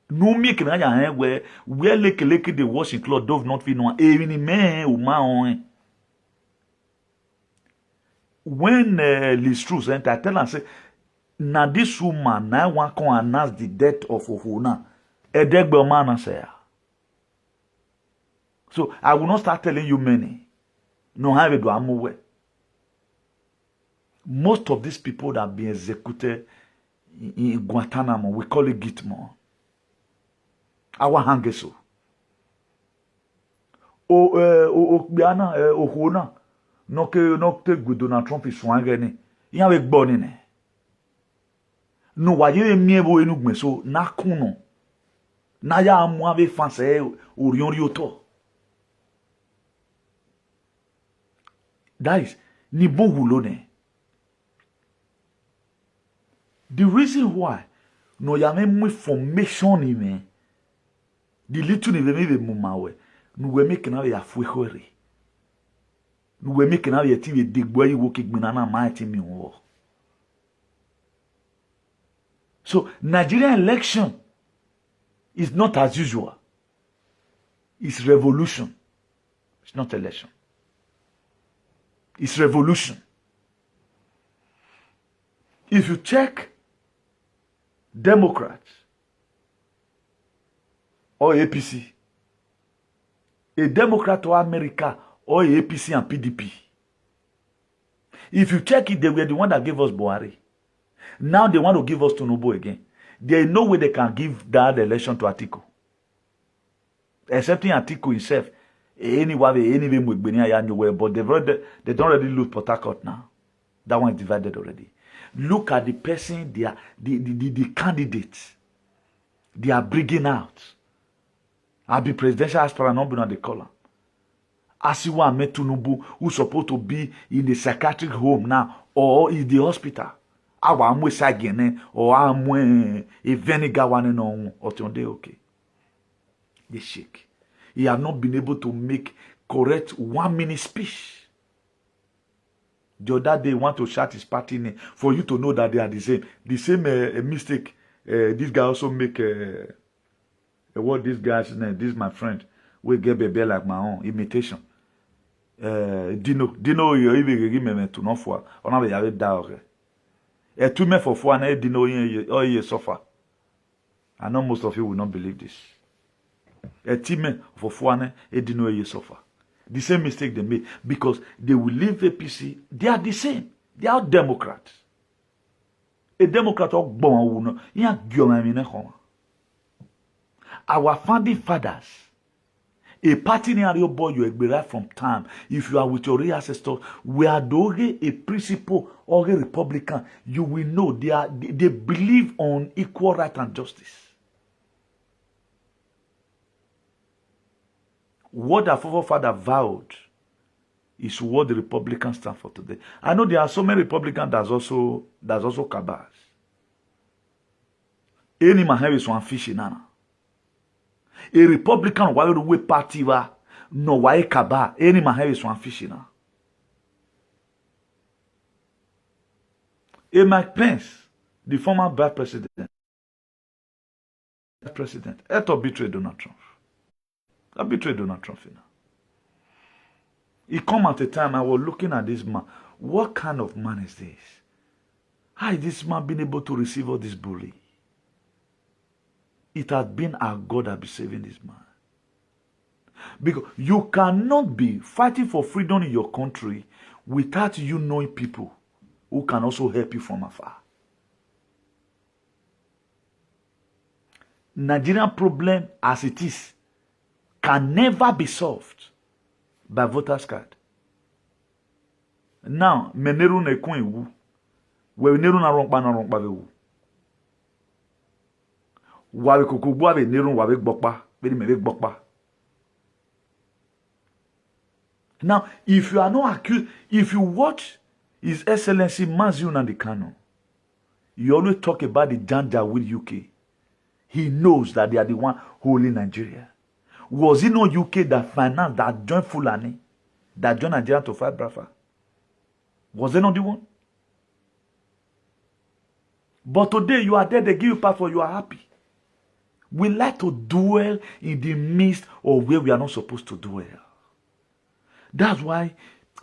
No make na where leke the washing cloth dove not fit no even man uma when Liz Truss enter, I tell her say na this woman na one can announce the death of Ohuna. Edegbe man say. So I will not start telling you many. No have it do amuwe. Most of these people that have been executed in Guantanamo, we call it Gitmo. Our hangeso. Biana Ohuna. No ke Donald Trump is swangene. Il avec bonine. No waye miebo enugme so na kuno. Na ya amu ave fanse orion rioto. That is ni bon hulone. The reason why no yame mu formation ni me. The little ni me mumawe. Nu we make na ya fuehore. Nu we make na ya ti we degbo yi wo kigbina na ma ti mi wo. So Nigerian election is not as usual. It's revolution. It's not election. It's revolution. If you check Democrats or APC, a Democrat or America or APC and PDP, if you check it, they were the one that gave us Buhari. Now they want to give us Tinubu again. There is no way they can give that election to Atiku. Excepting Atiku himself. But they don't already lose Port Harcourt now. That one is divided already. Look at the person, the candidates they are bringing out. I'll be presidential aspirant, not be on the column. Asiwa Tinubu, who's supposed to be in the psychiatric home now or in the hospital. Awa amwe sagene or amwe a vinegar one no or tonde okay. They shake. He have not been able to make correct 1 minute speech. The other day want to shout his party name for you to know that they are the same. The same mistake. This guy also make what this guy's name. This is my friend. We get baby like my own imitation. Dino you even give me to no for. On a yave da et tout me for na Dino you suffer. I know most of you will not believe this. A team for Fuane, they didn't know you suffer. The same mistake they made because they will leave APC. They are the same. They are Democrats. A Democrat or bon, our founding fathers, a party near your boy you be right from time. If you are with your real ancestors, we are doing a principle or a Republican, you will know they believe on equal right and justice. What our forefather vowed is what the Republicans stand for today. I know there are so many Republicans that's also cabals. Any man have one fish in Nana. A Republican why the way party wa no why cabal. Any man have one fish in Nana. A Mike Pence, the former vice president, had betrayed Donald Trump. I betrayed Donald Trump. He come at a time I was looking at this man. What kind of man is this? How is this man been able to receive all this bully? It has been our God that be saving this man. Because you cannot be fighting for freedom in your country without you knowing people who can also help you from afar. Nigerian problem as it is can never be solved by voters card. Now, meneru na ekun ewu. We neru na ronkpa vewu. Wawe kokogbo ave neru wawe gbokpa, be me gbokpa. Now, if you are not accused, if you watch His Excellency Maziu Nnamdi Kanu, you always talk about the danger with UK. He knows that they are the one holding Nigeria. Was it not UK that financed, that joined Fulani, that joined Nigeria to fight Biafra? Was it not the one? But today you are there, they give you passport, you are happy. We like to dwell in the midst of where we are not supposed to dwell. That's why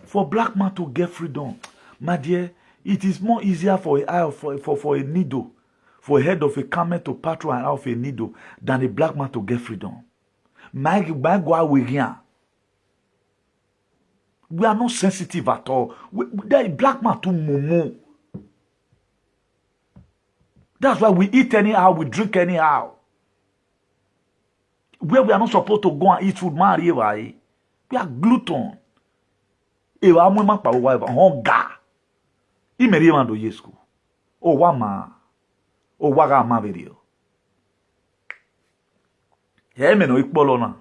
for black man to get freedom, my dear, it is more easier for a needle, for a head of a camel to pass through an eye of a needle than a black man to get freedom. My God, we are not sensitive at all. The black man too mumu. That's why we eat anyhow, we drink anyhow. Where we are not supposed to go and eat food, man, we are glutton. Ewa mwema pa wa honga. Imeri man do yesku. O wama. O waga ma video. He no ikpolo na.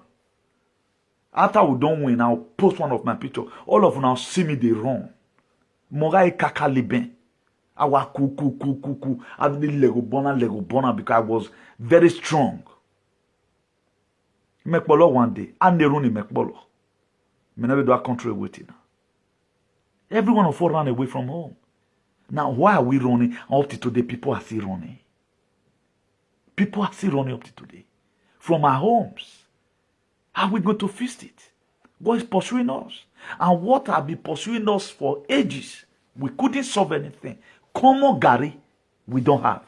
After we don't win, I'll post one of my pictures. All of you now see me they run. Moga e kaka liben. Awa kuku. I did lego bona because I was very strong. Mekbolo one day. And they run in Mekbolo. Me never do a country waiting. Every one of us ran away from home. Now, why are we running? Up to today, people are still running. People are still running up to today. From our homes. How are we going to fix it? God is pursuing us. And what have been pursuing us for ages? We couldn't solve anything. Common Gary, we don't have.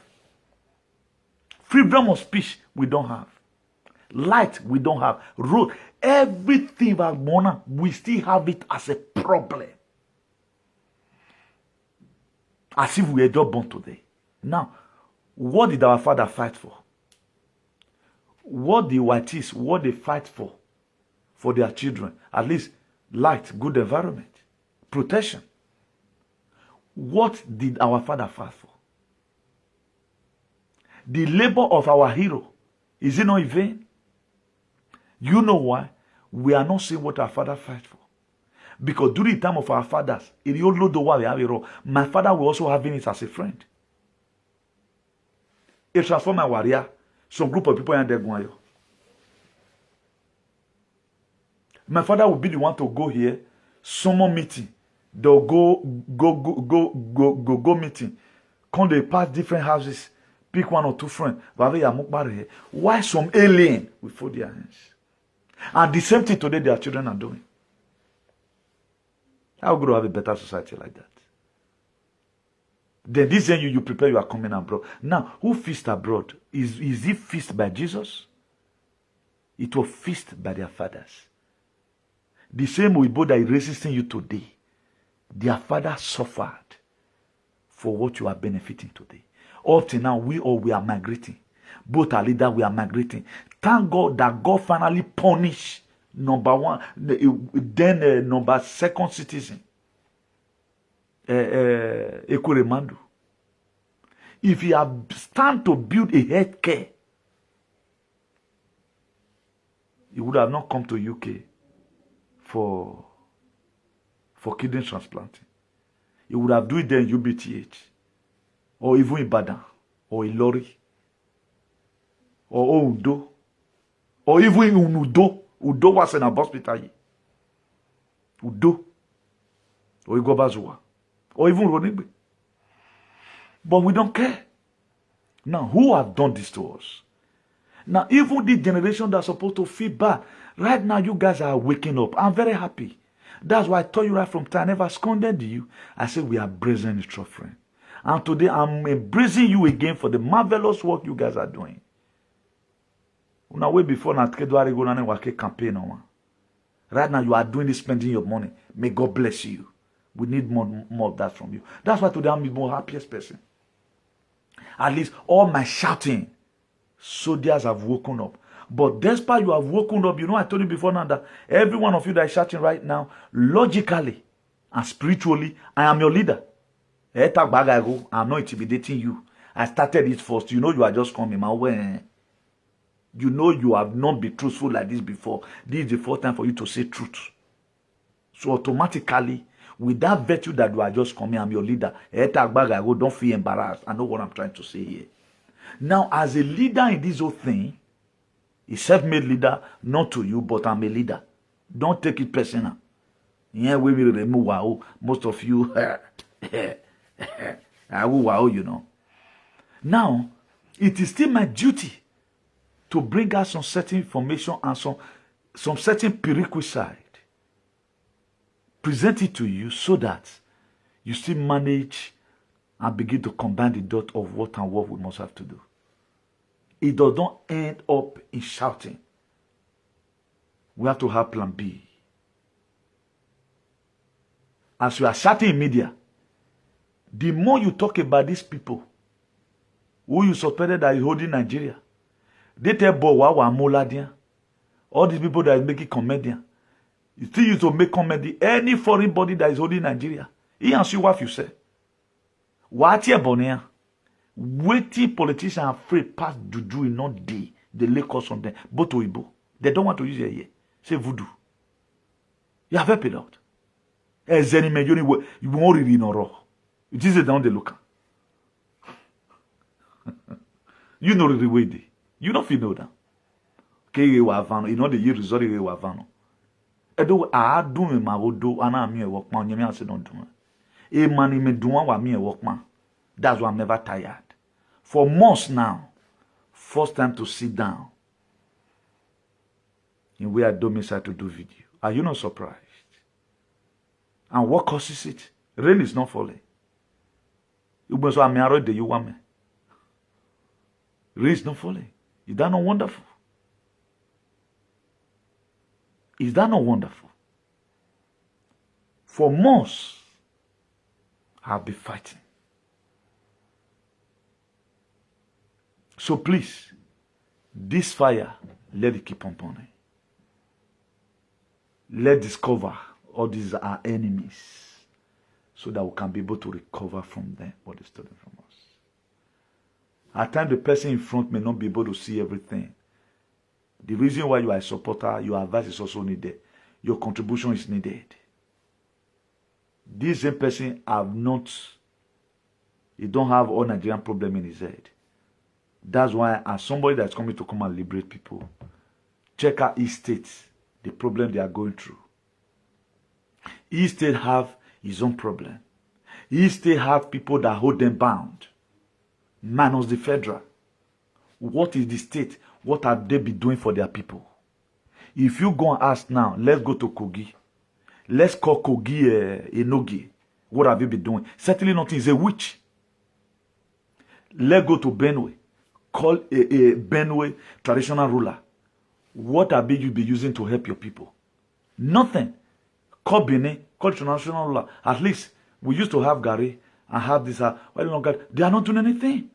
Freedom of speech, we don't have. Light, we don't have. Road, everything about Mona, we still have it as a problem. As if we were just born today. Now, what did our father fight for? What the whites, what they fight for their children? At least light, good environment, protection. What did our father fight for? The labor of our hero, is it not in vain? You know why? We are not seeing what our father fight for. Because during the time of our fathers, my father was also having it as a friend. It transformed my warrior. Some group of people in there going. My father would be the one to go here, summer meeting. They'll go meeting. Come they pass different houses, pick one or two friends. Why some alien will fold their hands? And the same thing today their children are doing. How would you have a better society like that? Then this year you prepare, you are coming abroad. Now, who feast abroad? Is it feast by Jesus? It was feast by their fathers. The same Oyibo that is resisting you today, their father suffered for what you are benefiting today. Up to now, we are migrating. Both our leaders, we are migrating. Thank God that God finally punished number one, then number second citizen, Ekweremandu. If you have stand to build a health care, he would have not come to UK for kidney transplanting. He would have do it there in UBTH, or even in Badan, or in Lori, or Udo, or even in Udo. Udo was in a hospital. Udo. Or Igobazua. Or even Ronigbe. But we don't care. Now, who have done this to us? Now, even the generation that's supposed to feel bad, right now you guys are waking up. I'm very happy. That's why I told you right from time, I never scolded you. I said we are embracing each other, friend. And today I'm embracing you again for the marvelous work you guys are doing. Una way before na tkedwari go na wake campaign on. Right now you are doing this, spending your money. May God bless you. We need more of that from you. That's why today I'm the more happiest person. At least all my shouting, soldiers have woken up. But despite you have woken up, you know I told you before now that every one of you that is shouting right now, logically and spiritually, I am your leader. I'm not intimidating you. I started it first. You know you are just coming my way. You know you have not been truthful like this before. This is the first time for you to say truth. So automatically, with that virtue that you are just coming, I'm your leader. Don't feel embarrassed. I know what I'm trying to say here. Now, as a leader in this whole thing, a self-made leader, not to you, but I'm a leader. Don't take it personal. Yeah, we will remove wow. Most of you, I will wow, you know. Now, it is still my duty to bring out some certain information and some certain prerequisite. Present it to you so that you still manage and begin to combine the dot of what and what we must have to do. It does not end up in shouting. We have to have plan B. As you are shouting in media, the more you talk about these people who you suspected that is holding Nigeria, they tell Bowa Moladian, all these people that is making comedian, you still used to make comedy. Any foreign body that is holding Nigeria, he answer what you say. What here bonia? Waiting politicians are afraid past juju in not day. They lay cost on them. Both Oibo. They don't want to use it here. Say voodoo. You have helped out. As any man, you won't really know. It is down the look. You know the way they. You don't feel know that. Okay, you know the year result you have vano. Edo a do me ma wodo ana me workman nyame ase don't do. E man me do wa me workman. That's why I'm never tired. For months now, first time to sit down in where I domicile to do video. Are you not surprised? And what causes it? Rain is not falling. You must have me already. You want me? Rain is not falling. Is that not wonderful? Is that not wonderful? For months, I'll be fighting. So please, this fire, let it keep on burning. Let's discover all these are enemies so that we can be able to recover from them what they stolen from us. At times, the person in front may not be able to see everything. The reason why you are a supporter, your advice is also needed. Your contribution is needed. This same person he don't have all Nigerian problem in his head. That's why as somebody that's coming to come and liberate people, check out each state, the problem they are going through. Each state have his own problem. Each state have people that hold them bound. Minus the federal. What is the state? What have they been doing for their people? If you go and ask now, let's go to Kogi. Let's call Kogi Enogi. What have you been doing? Certainly not. Is a witch. Let's go to Benue. Call a Benue traditional ruler. What have you been using to help your people? Nothing. Call Benin. Call traditional ruler. At least we used to have Gary and have this. They are not doing anything.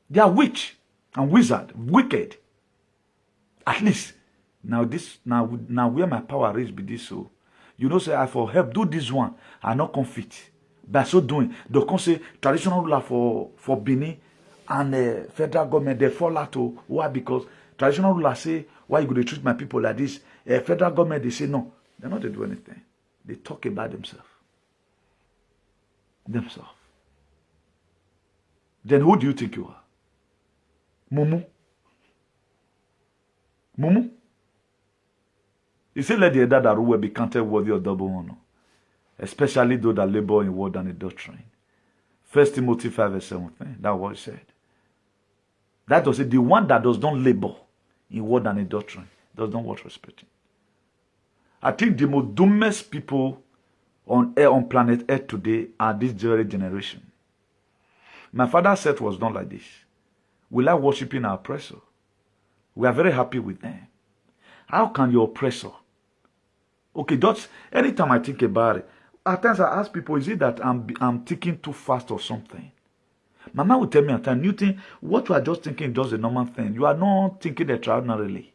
They are witch and wizard, wicked. At least now where my power is be this so. You know, say I for help do this one. I not confit. By so doing, they can say traditional ruler for Benin and federal government they fall out to why? Because traditional ruler say why you going to treat my people like this? Federal government they say no. They're not to do anything. They talk about themselves. Then who do you think you are? Mumu. He said, let the elder that rule be counted worthy of double honor, especially those that labor in word and in doctrine. 1 Timothy 5 verse 17. That's what he said. That was it. The one that does not labor in word and in doctrine does not worth respecting. I think the most dumbest people on planet Earth today are this very generation. My father said it was not like this. We like worshiping our oppressor. We are very happy with them. How can your oppressor? Okay, just anytime I think about it, at times I ask people, is it that I'm thinking too fast or something? Mama will tell me at times, you think what you are just thinking is just a normal thing. You are not thinking extraordinarily.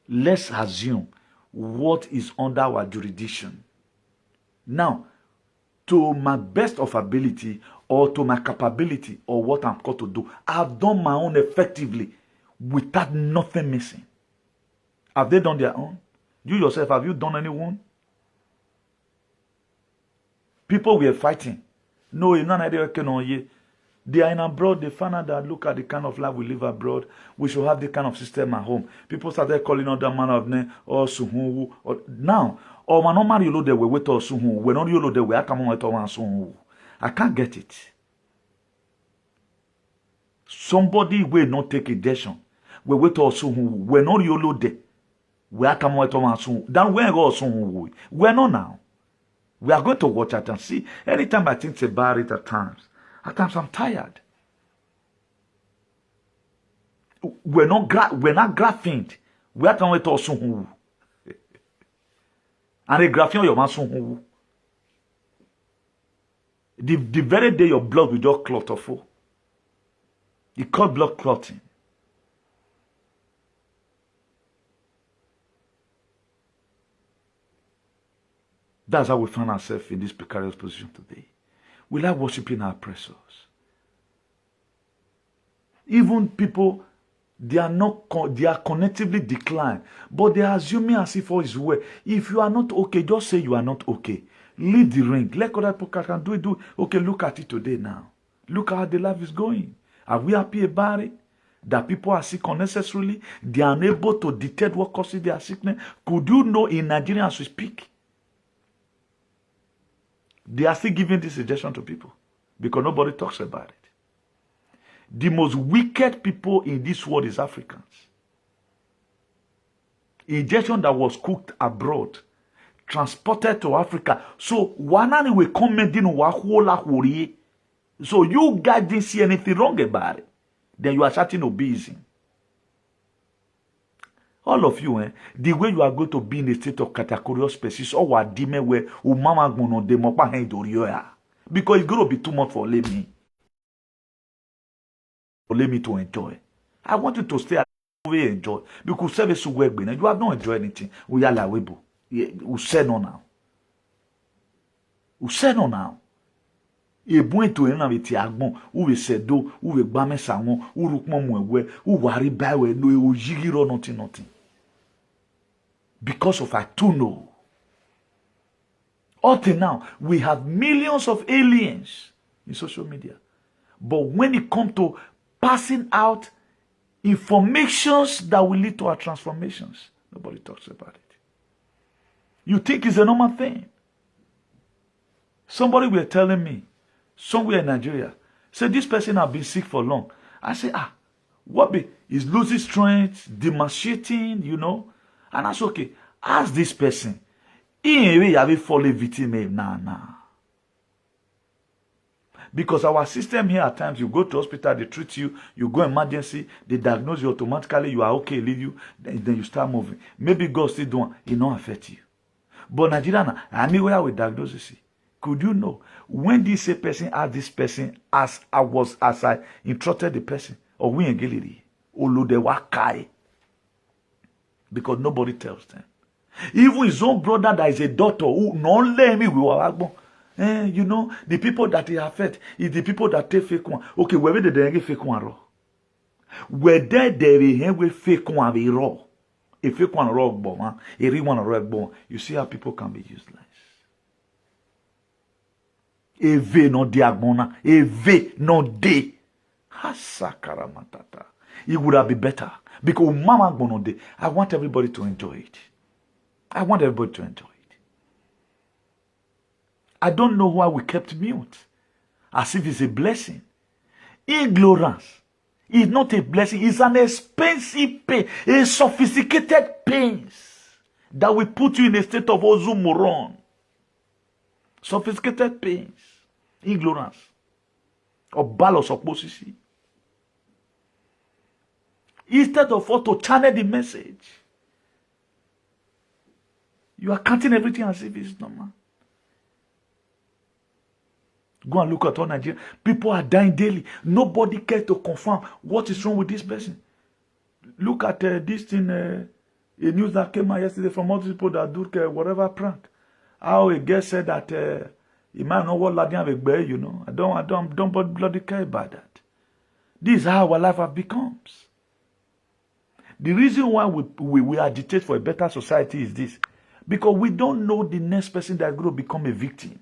Let's assume what is under our jurisdiction. Now, to my best of ability or to my capability or what I'm called to do, I've done my own effectively without nothing missing. Have they done their own? You yourself, have you done anyone? People were fighting. No, it's not idea. They are in abroad. They found out that look at the kind of life we live abroad. We should have this kind of system at home. People started calling other man of name or suhu. Now, or man normal you know they were with us suhu. When not you know they were at suhu. I can't get it. Somebody will not take injection. We wait to also we not yolo de. We are coming to soon. Then we go soon. We're not now. We are going to watch it and see. Anytime I think about it at times I'm tired. We're not graphing. We are coming to soon. And a graphing your man soon. The very day your blood will just clot or fall. It's called blood clotting. That's how we find ourselves in this precarious position today. We like worshiping our oppressors. Even people, they are cognitively declined, but they are assuming as if all is well. If you are not okay, just say you are not okay. Leave the ring. Let other people can do it. Okay, look at it today now. Look how the life is going. Are we happy about it? That people are sick unnecessarily? They are unable to detect what causes their sickness? Could you know in Nigeria as we speak, they are still giving this suggestion to people because nobody talks about it. The most wicked people in this world is Africans. Injection that was cooked abroad, transported to Africa. So one will comment in Wahola. So you guys didn't see anything wrong about it. Then you are starting obesing. All of you, the way you are going to be in a state of categorical species or what demon where mama gonna demopa hand because it's gonna be too much for me. For me to enjoy. I want you to stay and enjoy because service will work. You have not enjoyed anything. We are like Weibo. We say no now. We say no now. E bon to en avec ti agbon ou we sedo ou we gba mesa won ou rukmo mu ewe ou wari ba we no o yigiro nothing because of I too know. Up till now we have millions of aliens in social media, but when it comes to passing out informations that will lead to our transformations, nobody talks about it. You think it's a normal thing? Somebody were telling me somewhere in Nigeria, say this person has been sick for long. I say, what be? He's losing strength, demonstrating, and that's okay. Ask this person, in a way, have you fallen victim? Nah. Because our system here at times, you go to hospital, they treat you, you go emergency, they diagnose you automatically, you are okay, leave you, then you start moving. Maybe God still don't, it don't affect you. But Nigeria, anywhere with diagnosis. Could you know when this person asked this person as I instructed the person or we in Galilee, because nobody tells them. Even his own brother that is a doctor who not let me the people that he affect is the people that take fake one. Okay, where did they get fake one raw? Where they will fake one be raw. A fake one raw bomb, a real one raw bomb. You see how people can be useless. Eve no diagbona, eve no de. Hasakara matata. It would have been better because mama gbono de. I want everybody to enjoy it. I want everybody to enjoy it. I don't know why we kept mute, as if it's a blessing. Ignorance is not a blessing. It's an expensive pain, a sophisticated pain that will put you in a state of ozumoron. Sophisticated pains, ignorance, or balance of opposition. Instead of what to channel the message, you are counting everything as if it's normal. Go and look at all Nigeria. People are dying daily. Nobody cares to confirm what is wrong with this person. Look at this thing, a news that came out yesterday from all these people that do whatever prank. How a girl said that he might know what Ladian with bear, I don't bloody care about that. This is how our life becomes. The reason why we agitate for a better society is this. Because we don't know the next person that is going to become a victim.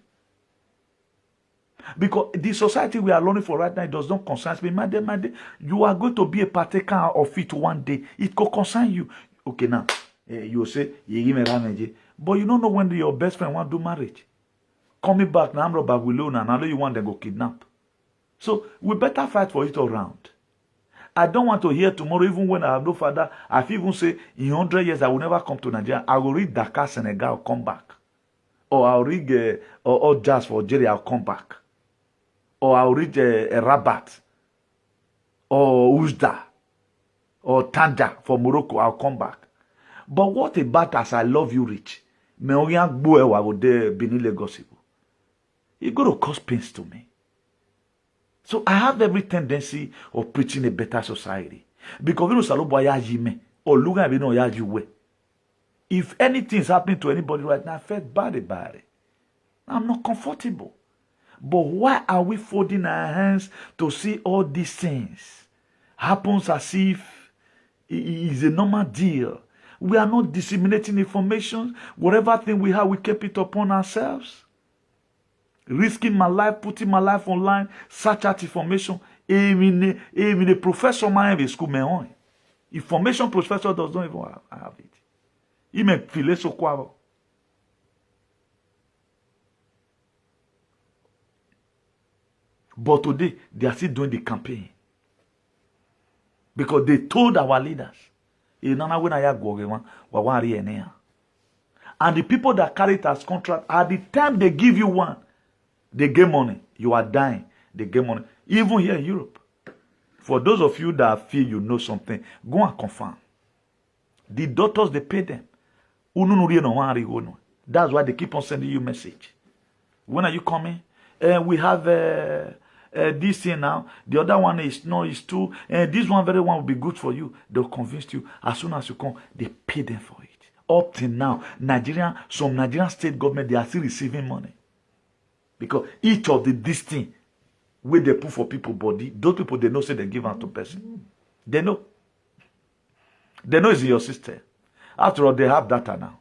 Because the society we are learning for right now, it does not concern me. My day, you are going to be a partaker of it one day. It could concern you. Okay, now, you say, but you don't know when your best friend want to do marriage. Coming back, now I'm back with Luna, and I know you want to go kidnap. So we better fight for it all round. I don't want to hear tomorrow, even when I have no father. I feel even say, in 100 years, I will never come to Nigeria. I will read Dakar, Senegal, I'll come back. Or I'll read or Jazz for Algeria, I'll come back. Or I'll read Rabat. Or Oujda. Or Tanja for Morocco, I'll come back. But what about as I love you, Rich? Me oriyan gbo ewa wo de Benin Lagos. It's going to cause pains to me. So I have every tendency of preaching a better society. Because we don't if anything is happening to anybody right now, I feel bad about it. I'm not comfortable. But why are we folding our hands to see all these things happens as if it is a normal deal? We are not disseminating information. Whatever thing we have, we keep it upon ourselves. Risking my life, putting my life online, search out information. Even the professor might have school me on. Information professor does not even have it. He may feel so quiet. But today, they are still doing the campaign. Because they told our leaders, and the people that carry it as contract, at the time they give you one, they get money. You are dying. They get money. Even here in Europe. For those of you that feel you know something, go and confirm. The doctors, they pay them. That's why they keep on sending you message. When are you coming? We have this thing now. The other one is two. This one very one will be good for you. They'll convince you. As soon as you come, they pay them for it. Up till now, some Nigerian state government, they are still receiving money. Because each of this thing, where they put for people body, those people, they know say they give out to person. They know. They know it's in your system. After all, they have data now.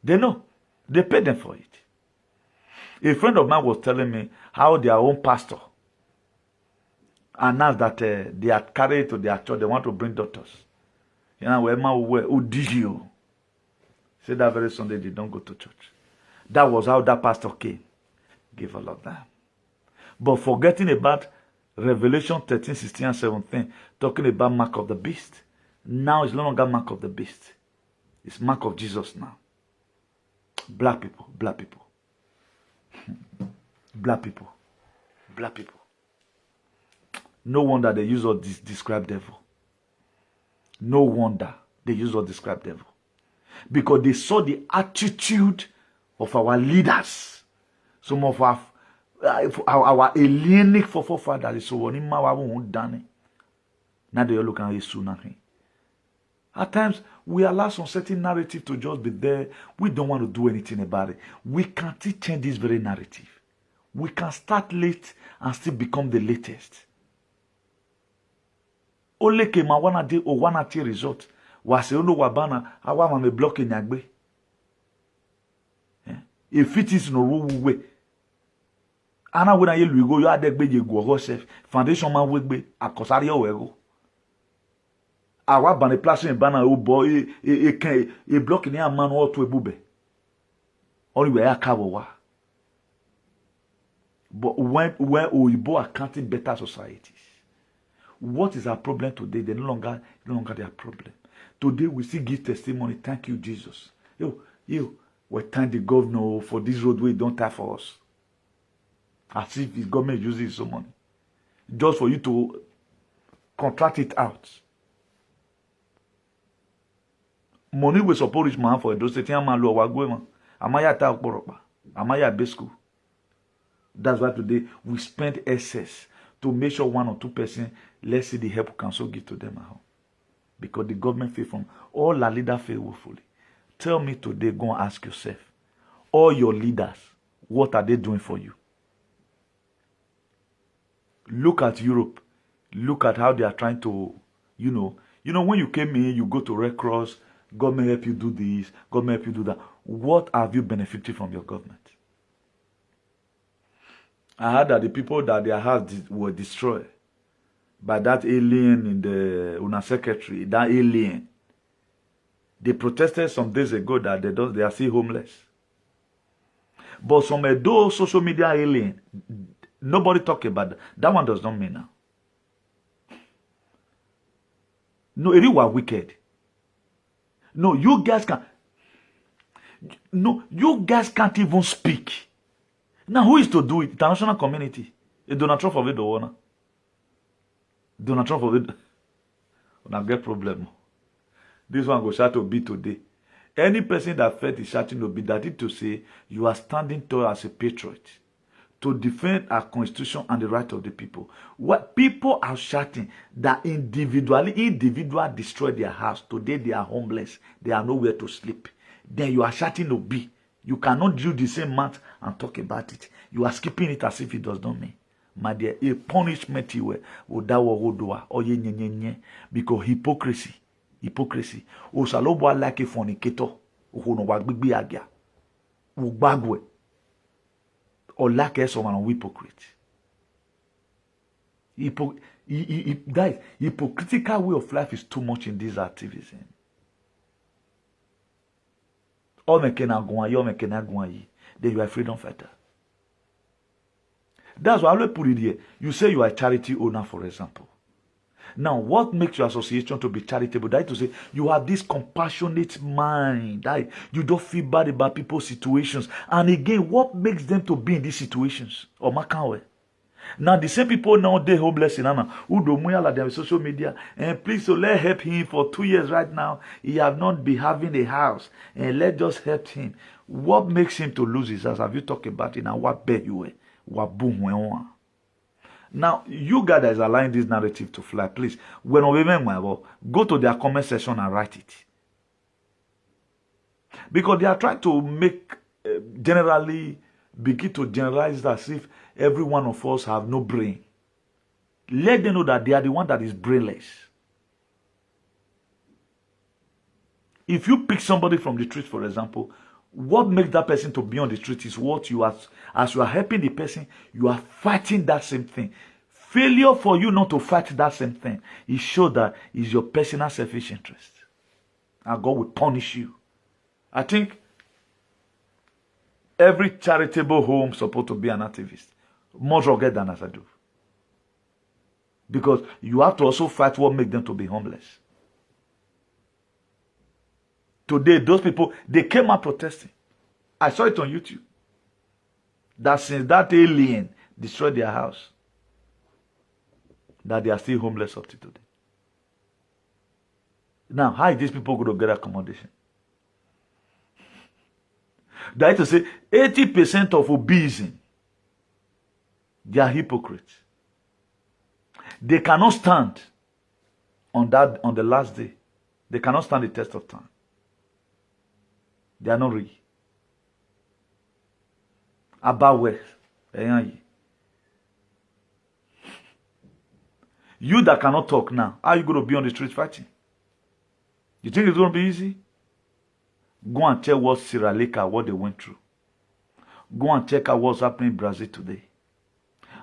They know. They pay them for it. A friend of mine was telling me how their own pastor announced that they had carried to their church, they want to bring daughters. You know, who did you? Said that very Sunday they don't go to church. That was how that pastor came. Give all of that. But forgetting about Revelation 13, 16, and 17, talking about mark of the beast. Now it's no longer mark of the beast. It's mark of Jesus now. Black people, black people. Black people, black people. No wonder they use all this describe devil. No wonder they use all describe devil. Because they saw the attitude of our leaders. Some of our alienic forefathers. So when now they are looking at it. At times, we allow some certain narrative to just be there. We don't want to do anything about it. We can't change this very narrative. We can start late and still become the latest. Ole ke ma wana de o wana ti result. Wase ono wabana awa ma me block nyagbe. If it is no way. Ana wena ye luigo yo adegbe je go self. Foundation man wegbe akosari o wego. Awa bane place in bana o boy e block ni amanu o to ebube. Only we akawo wa. But when Oyibo are counting better societies, what is our problem today? They no longer their problem. Today we still give testimony. Thank you, Jesus. We thank the governor for this roadway don't have for us. As if the government uses some money. Just for you to contract it out. Money we support rich man for those things man lo wa gwe man. Amaya ta okporopa. Amaya besku. That's why today we spend excess to make sure 1 or 2%, let's see the help we can so give to them at home. Because the government fail from all our leaders fail woefully. Tell me today, go and ask yourself, all your leaders, what are they doing for you? Look at Europe. Look at how they are trying to, when you came in, you go to Red Cross, government help you do this, government help you do that. What have you benefited from your government? I heard that the people that their houses were destroyed by that alien in the UNA secretary, that alien. They protested some days ago that they are still homeless. But some those social media alien, nobody talk about that. That one does not mean now. No, you are wicked. No, you guys can. No, you guys can't even speak. Now, who is to do it? International community. Donald Trump of it, the owner. Donald Trump of it. Now get problem. This one go shout to be today. Any person that felt is shouting to be, that is to say, you are standing tall as a patriot to defend our constitution and the right of the people. What people are shouting that individual destroy their house. Today they are homeless. They are nowhere to sleep. Then you are shouting to be. You cannot do the same math and talk about it. You are skipping it as if it does not mean. My dear, a punishment you will because hypocrisy. Osalobo like a fornicator. Ugbagwe. Or like a someone hypocrite. That hypocritical way of life is too much in this activism. Then you are a freedom fighter. That's why I will put it here. You say you are a charity owner, for example. Now, what makes your association to be charitable? That is to say, you have this compassionate mind. That you don't feel bad about people's situations. And again, what makes them to be in these situations? Or Makawe. Now, the same people now, they homeless in Anna, who do their social media, and please, so let's help him for 2 years right now. He have not been having a house, and let's just help him. What makes him to lose his house? Have you talked about it? Now, what bet you were? What boom? Now, you guys that is allowing this narrative to fly, please, when we go to their comment section and write it. Because they are trying to make, begin to generalize as if every one of us have no brain. Let them know that they are the one that is brainless. If you pick somebody from the street, for example, what makes that person to be on the street is what you are, as you are helping the person, you are fighting that same thing. Failure for you not to fight that same thing, it shows that it's your personal selfish interest. And God will punish you. I think every charitable home is supposed to be an activist. More rugged than as I do. Because you have to also fight what makes them to be homeless. Today, those people, they came out protesting. I saw it on YouTube. That since that alien destroyed their house, that they are still homeless up to today. Now, how is these people going to get accommodation? That is to say, 80% of obesity, they are hypocrites. They cannot stand on the last day. They cannot stand the test of time. They are not real. About where? You that cannot talk now, how are you going to be on the street fighting? You think it's going to be easy? Go and check what Sierra Leone, what they went through. Go and check out what's happening in Brazil today.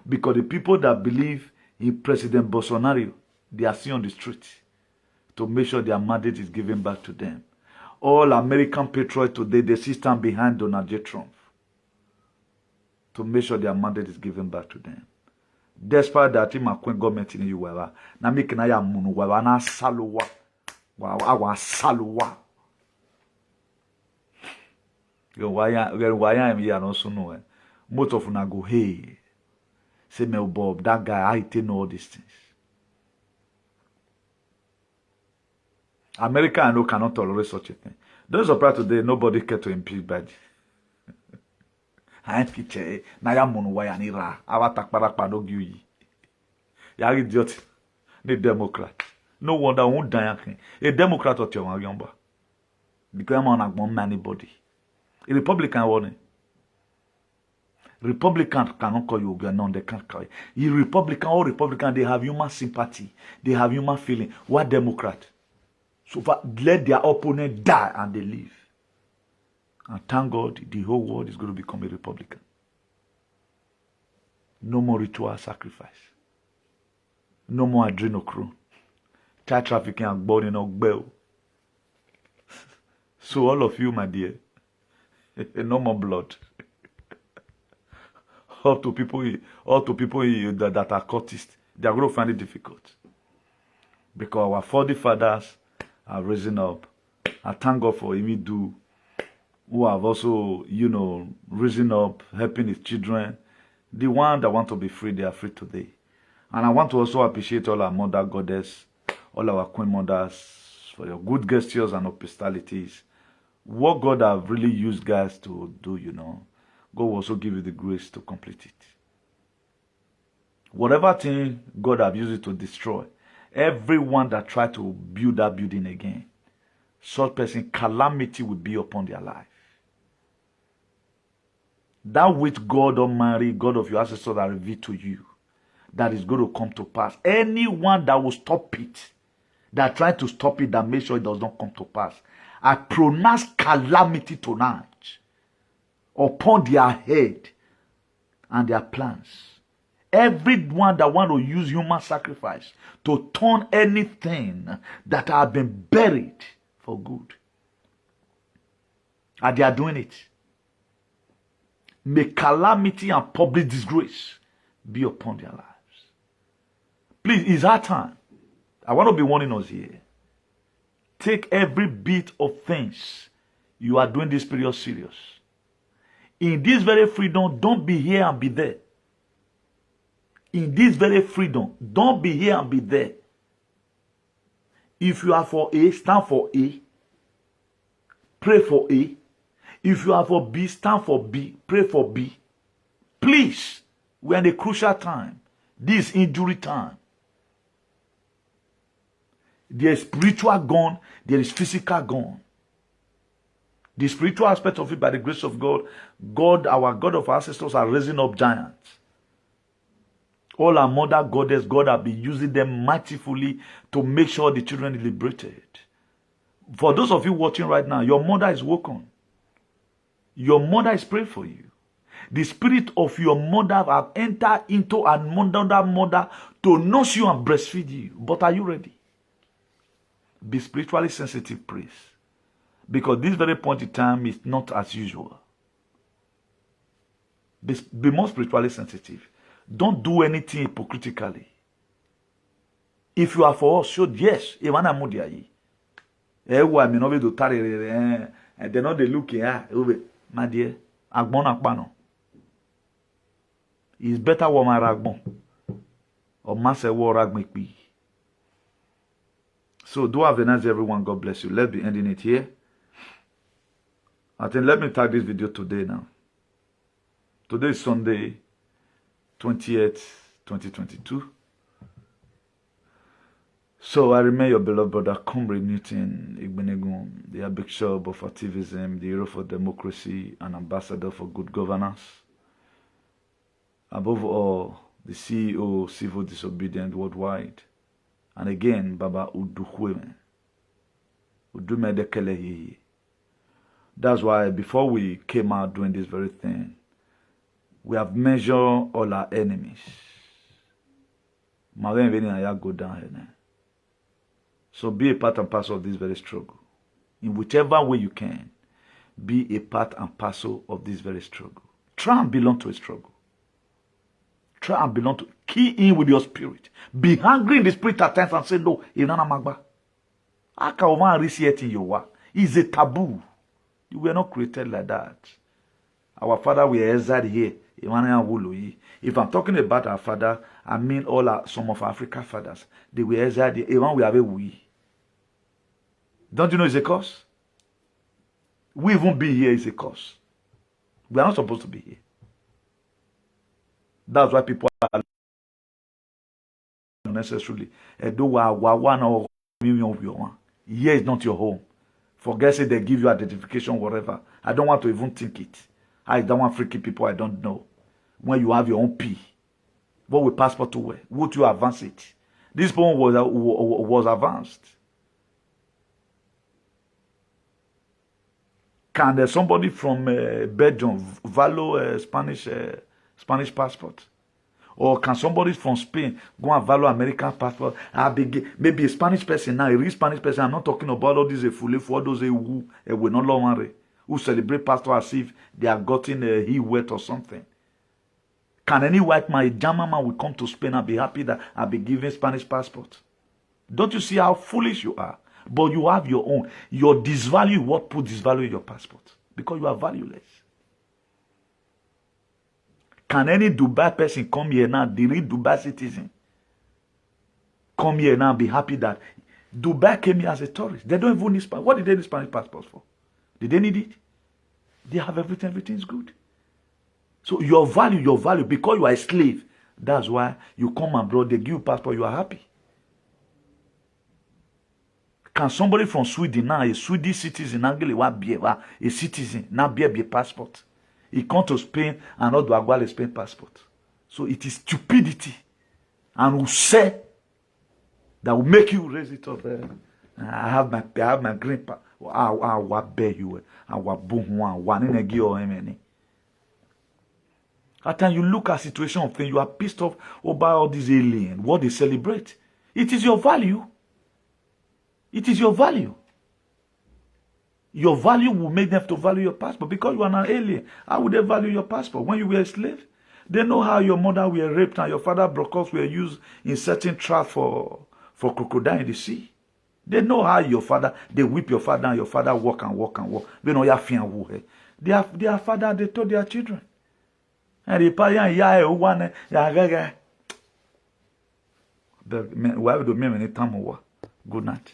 Because the people that believe in President Bolsonaro, they are seen on the street to make sure their mandate is given back to them. All American patriots today, they stand behind Donald J. Trump to make sure their mandate is given back to them. Despite that, my government in the U.S. na make na ya munu wa na saluwa wa saluwa. Why am here no so no. Most of una go hey. Say me Bob, that guy I tell know all these things. America I know cannot tolerate such a thing. Don't surprise today nobody care to impeach Biden. I picture na ya munu wa ya ni ra awatakpara pa no gi ya idiot the Democrat. No wonder who die a Democrat or your yomba. Because I'm on a anybody. A Republican warning. Republicans cannot call you no, they can't call you. A Republican or Republican, they have human sympathy, they have human feeling. What Democrat? So far, let their opponent die and they leave. And thank God, the whole world is going to become a Republican. No more ritual sacrifice. No more adrenochrome. Child trafficking and burning of bell. So all of you, my dear, no more blood. All to people that are cultists, they are going to find it difficult. Because our 40 fathers are risen up. I thank God for Imidu, who have also, risen up, helping his children. The one that want to be free, they are free today. And I want to also appreciate all our mother goddess, all our queen mothers, for your good gestures and hospitalities. What God have really used guys to do, God will also give you the grace to complete it. Whatever thing God have used it to destroy, everyone that try to build that building again, such person, calamity will be upon their life. That which God Almighty, God of your ancestors, that revealed to you, that is going to come to pass. Anyone that will stop it, that try to stop it, that make sure it does not come to pass, I pronounce calamity tonight upon their head and their plans. Everyone that want to use human sacrifice to turn anything that have been buried for good, and they are doing it. May calamity and public disgrace be upon their lives. Please, it's our time. I want to be warning us here. Take every bit of things you are doing this period serious. In this very freedom, don't be here and be there. In this very freedom, don't be here and be there. If you are for A, stand for A. Pray for A. If you are for B, stand for B. Pray for B. Please, we are in a crucial time. This injury time. There is spiritual gone, there is physical gone. The spiritual aspect of it, by the grace of God, God, our God of our ancestors, are raising up giants. All our mother goddess, God have been using them mightifully to make sure the children are liberated. For those of you watching right now, your mother is woken. Your mother is praying for you. The spirit of your mother have entered into another mother to nurse you and breastfeed you. But are you ready? Be spiritually sensitive, please. Because this very point in time is not as usual. Be more spiritually sensitive. Don't do anything hypocritically. If you are for us, show yes. They're not looking at my dear. It's better woman ragbon or master war ragmekbi. So do have a nice day, everyone. God bless you. Let's be ending it here. I think let me tag this video today now. Today is Sunday, 28th, 2022. So I remain your beloved brother, Comrade Newton Igbenegum, the Bishop of Activism, the hero for democracy, and ambassador for good governance. Above all, the CEO of Civil Disobedience Worldwide. And again, Baba Uduhweme. Udumedekelehi. That's why before we came out doing this very thing, we have measured all our enemies. Go down here. So be a part and parcel of this very struggle. In whichever way you can, be a part and parcel of this very struggle. Try and belong to a struggle. Try and belong to, key in with your spirit. Be hungry in the spirit at times and say, no, Inana Magba. I can't receive it in your work. It's a taboo. You were not created like that. Our father will exile here. If I'm talking about our father, I mean some of African fathers. They were exiled here. Even we have a we. Don't you know it's a curse? We even be here is a curse. We are not supposed to be here. That's why people are unnecessarily. Here is not your home. Forget it, they give you identification, whatever. I don't want to even think it. I don't want freaky people I don't know. When you have your own P, what will passport to wear? Would you advance it? This poem was advanced. Can there somebody from Belgium value Spanish passport? Or can somebody from Spain go and value American passport? Maybe a Spanish person now, a real Spanish person. I'm not talking about all these fully for those who will not long who celebrate pastor as if they are gotten a he wet or something. Can any white man, a German man, will come to Spain and be happy that I'll be given Spanish passport? Don't you see how foolish you are? But you have your own. Your disvalue, what put disvalue in your passport? Because you are valueless. Can any Dubai person come here now, the real Dubai citizen, come here now and be happy that Dubai came here as a tourist? They don't even need Spanish. What did they need Spanish passports for? Did they need it? They have everything. Everything's good. So your value, because you are a slave, that's why you come abroad, they give you passport, you are happy. Can somebody from Sweden now, a Swedish citizen, a citizen, now be a passport? He come to Spain and not to a Spain passport. So it is stupidity. And will say that will make you raise it up. I have my green passport. I will bear you. I will boom one in a gear or many. At times you look at situation of things, you are pissed off about all these aliens, what they celebrate. It is your value. It is your value. Your value will make them to value your passport because you are an alien. How would they value your passport? When you were a slave, they know how your mother were raped and your father brothels were used in certain traps for crocodile in the sea. They know how your father, they whip your father and your father walk and walk and walk. They know your fear. Their father, they told their children. And the parents, good night.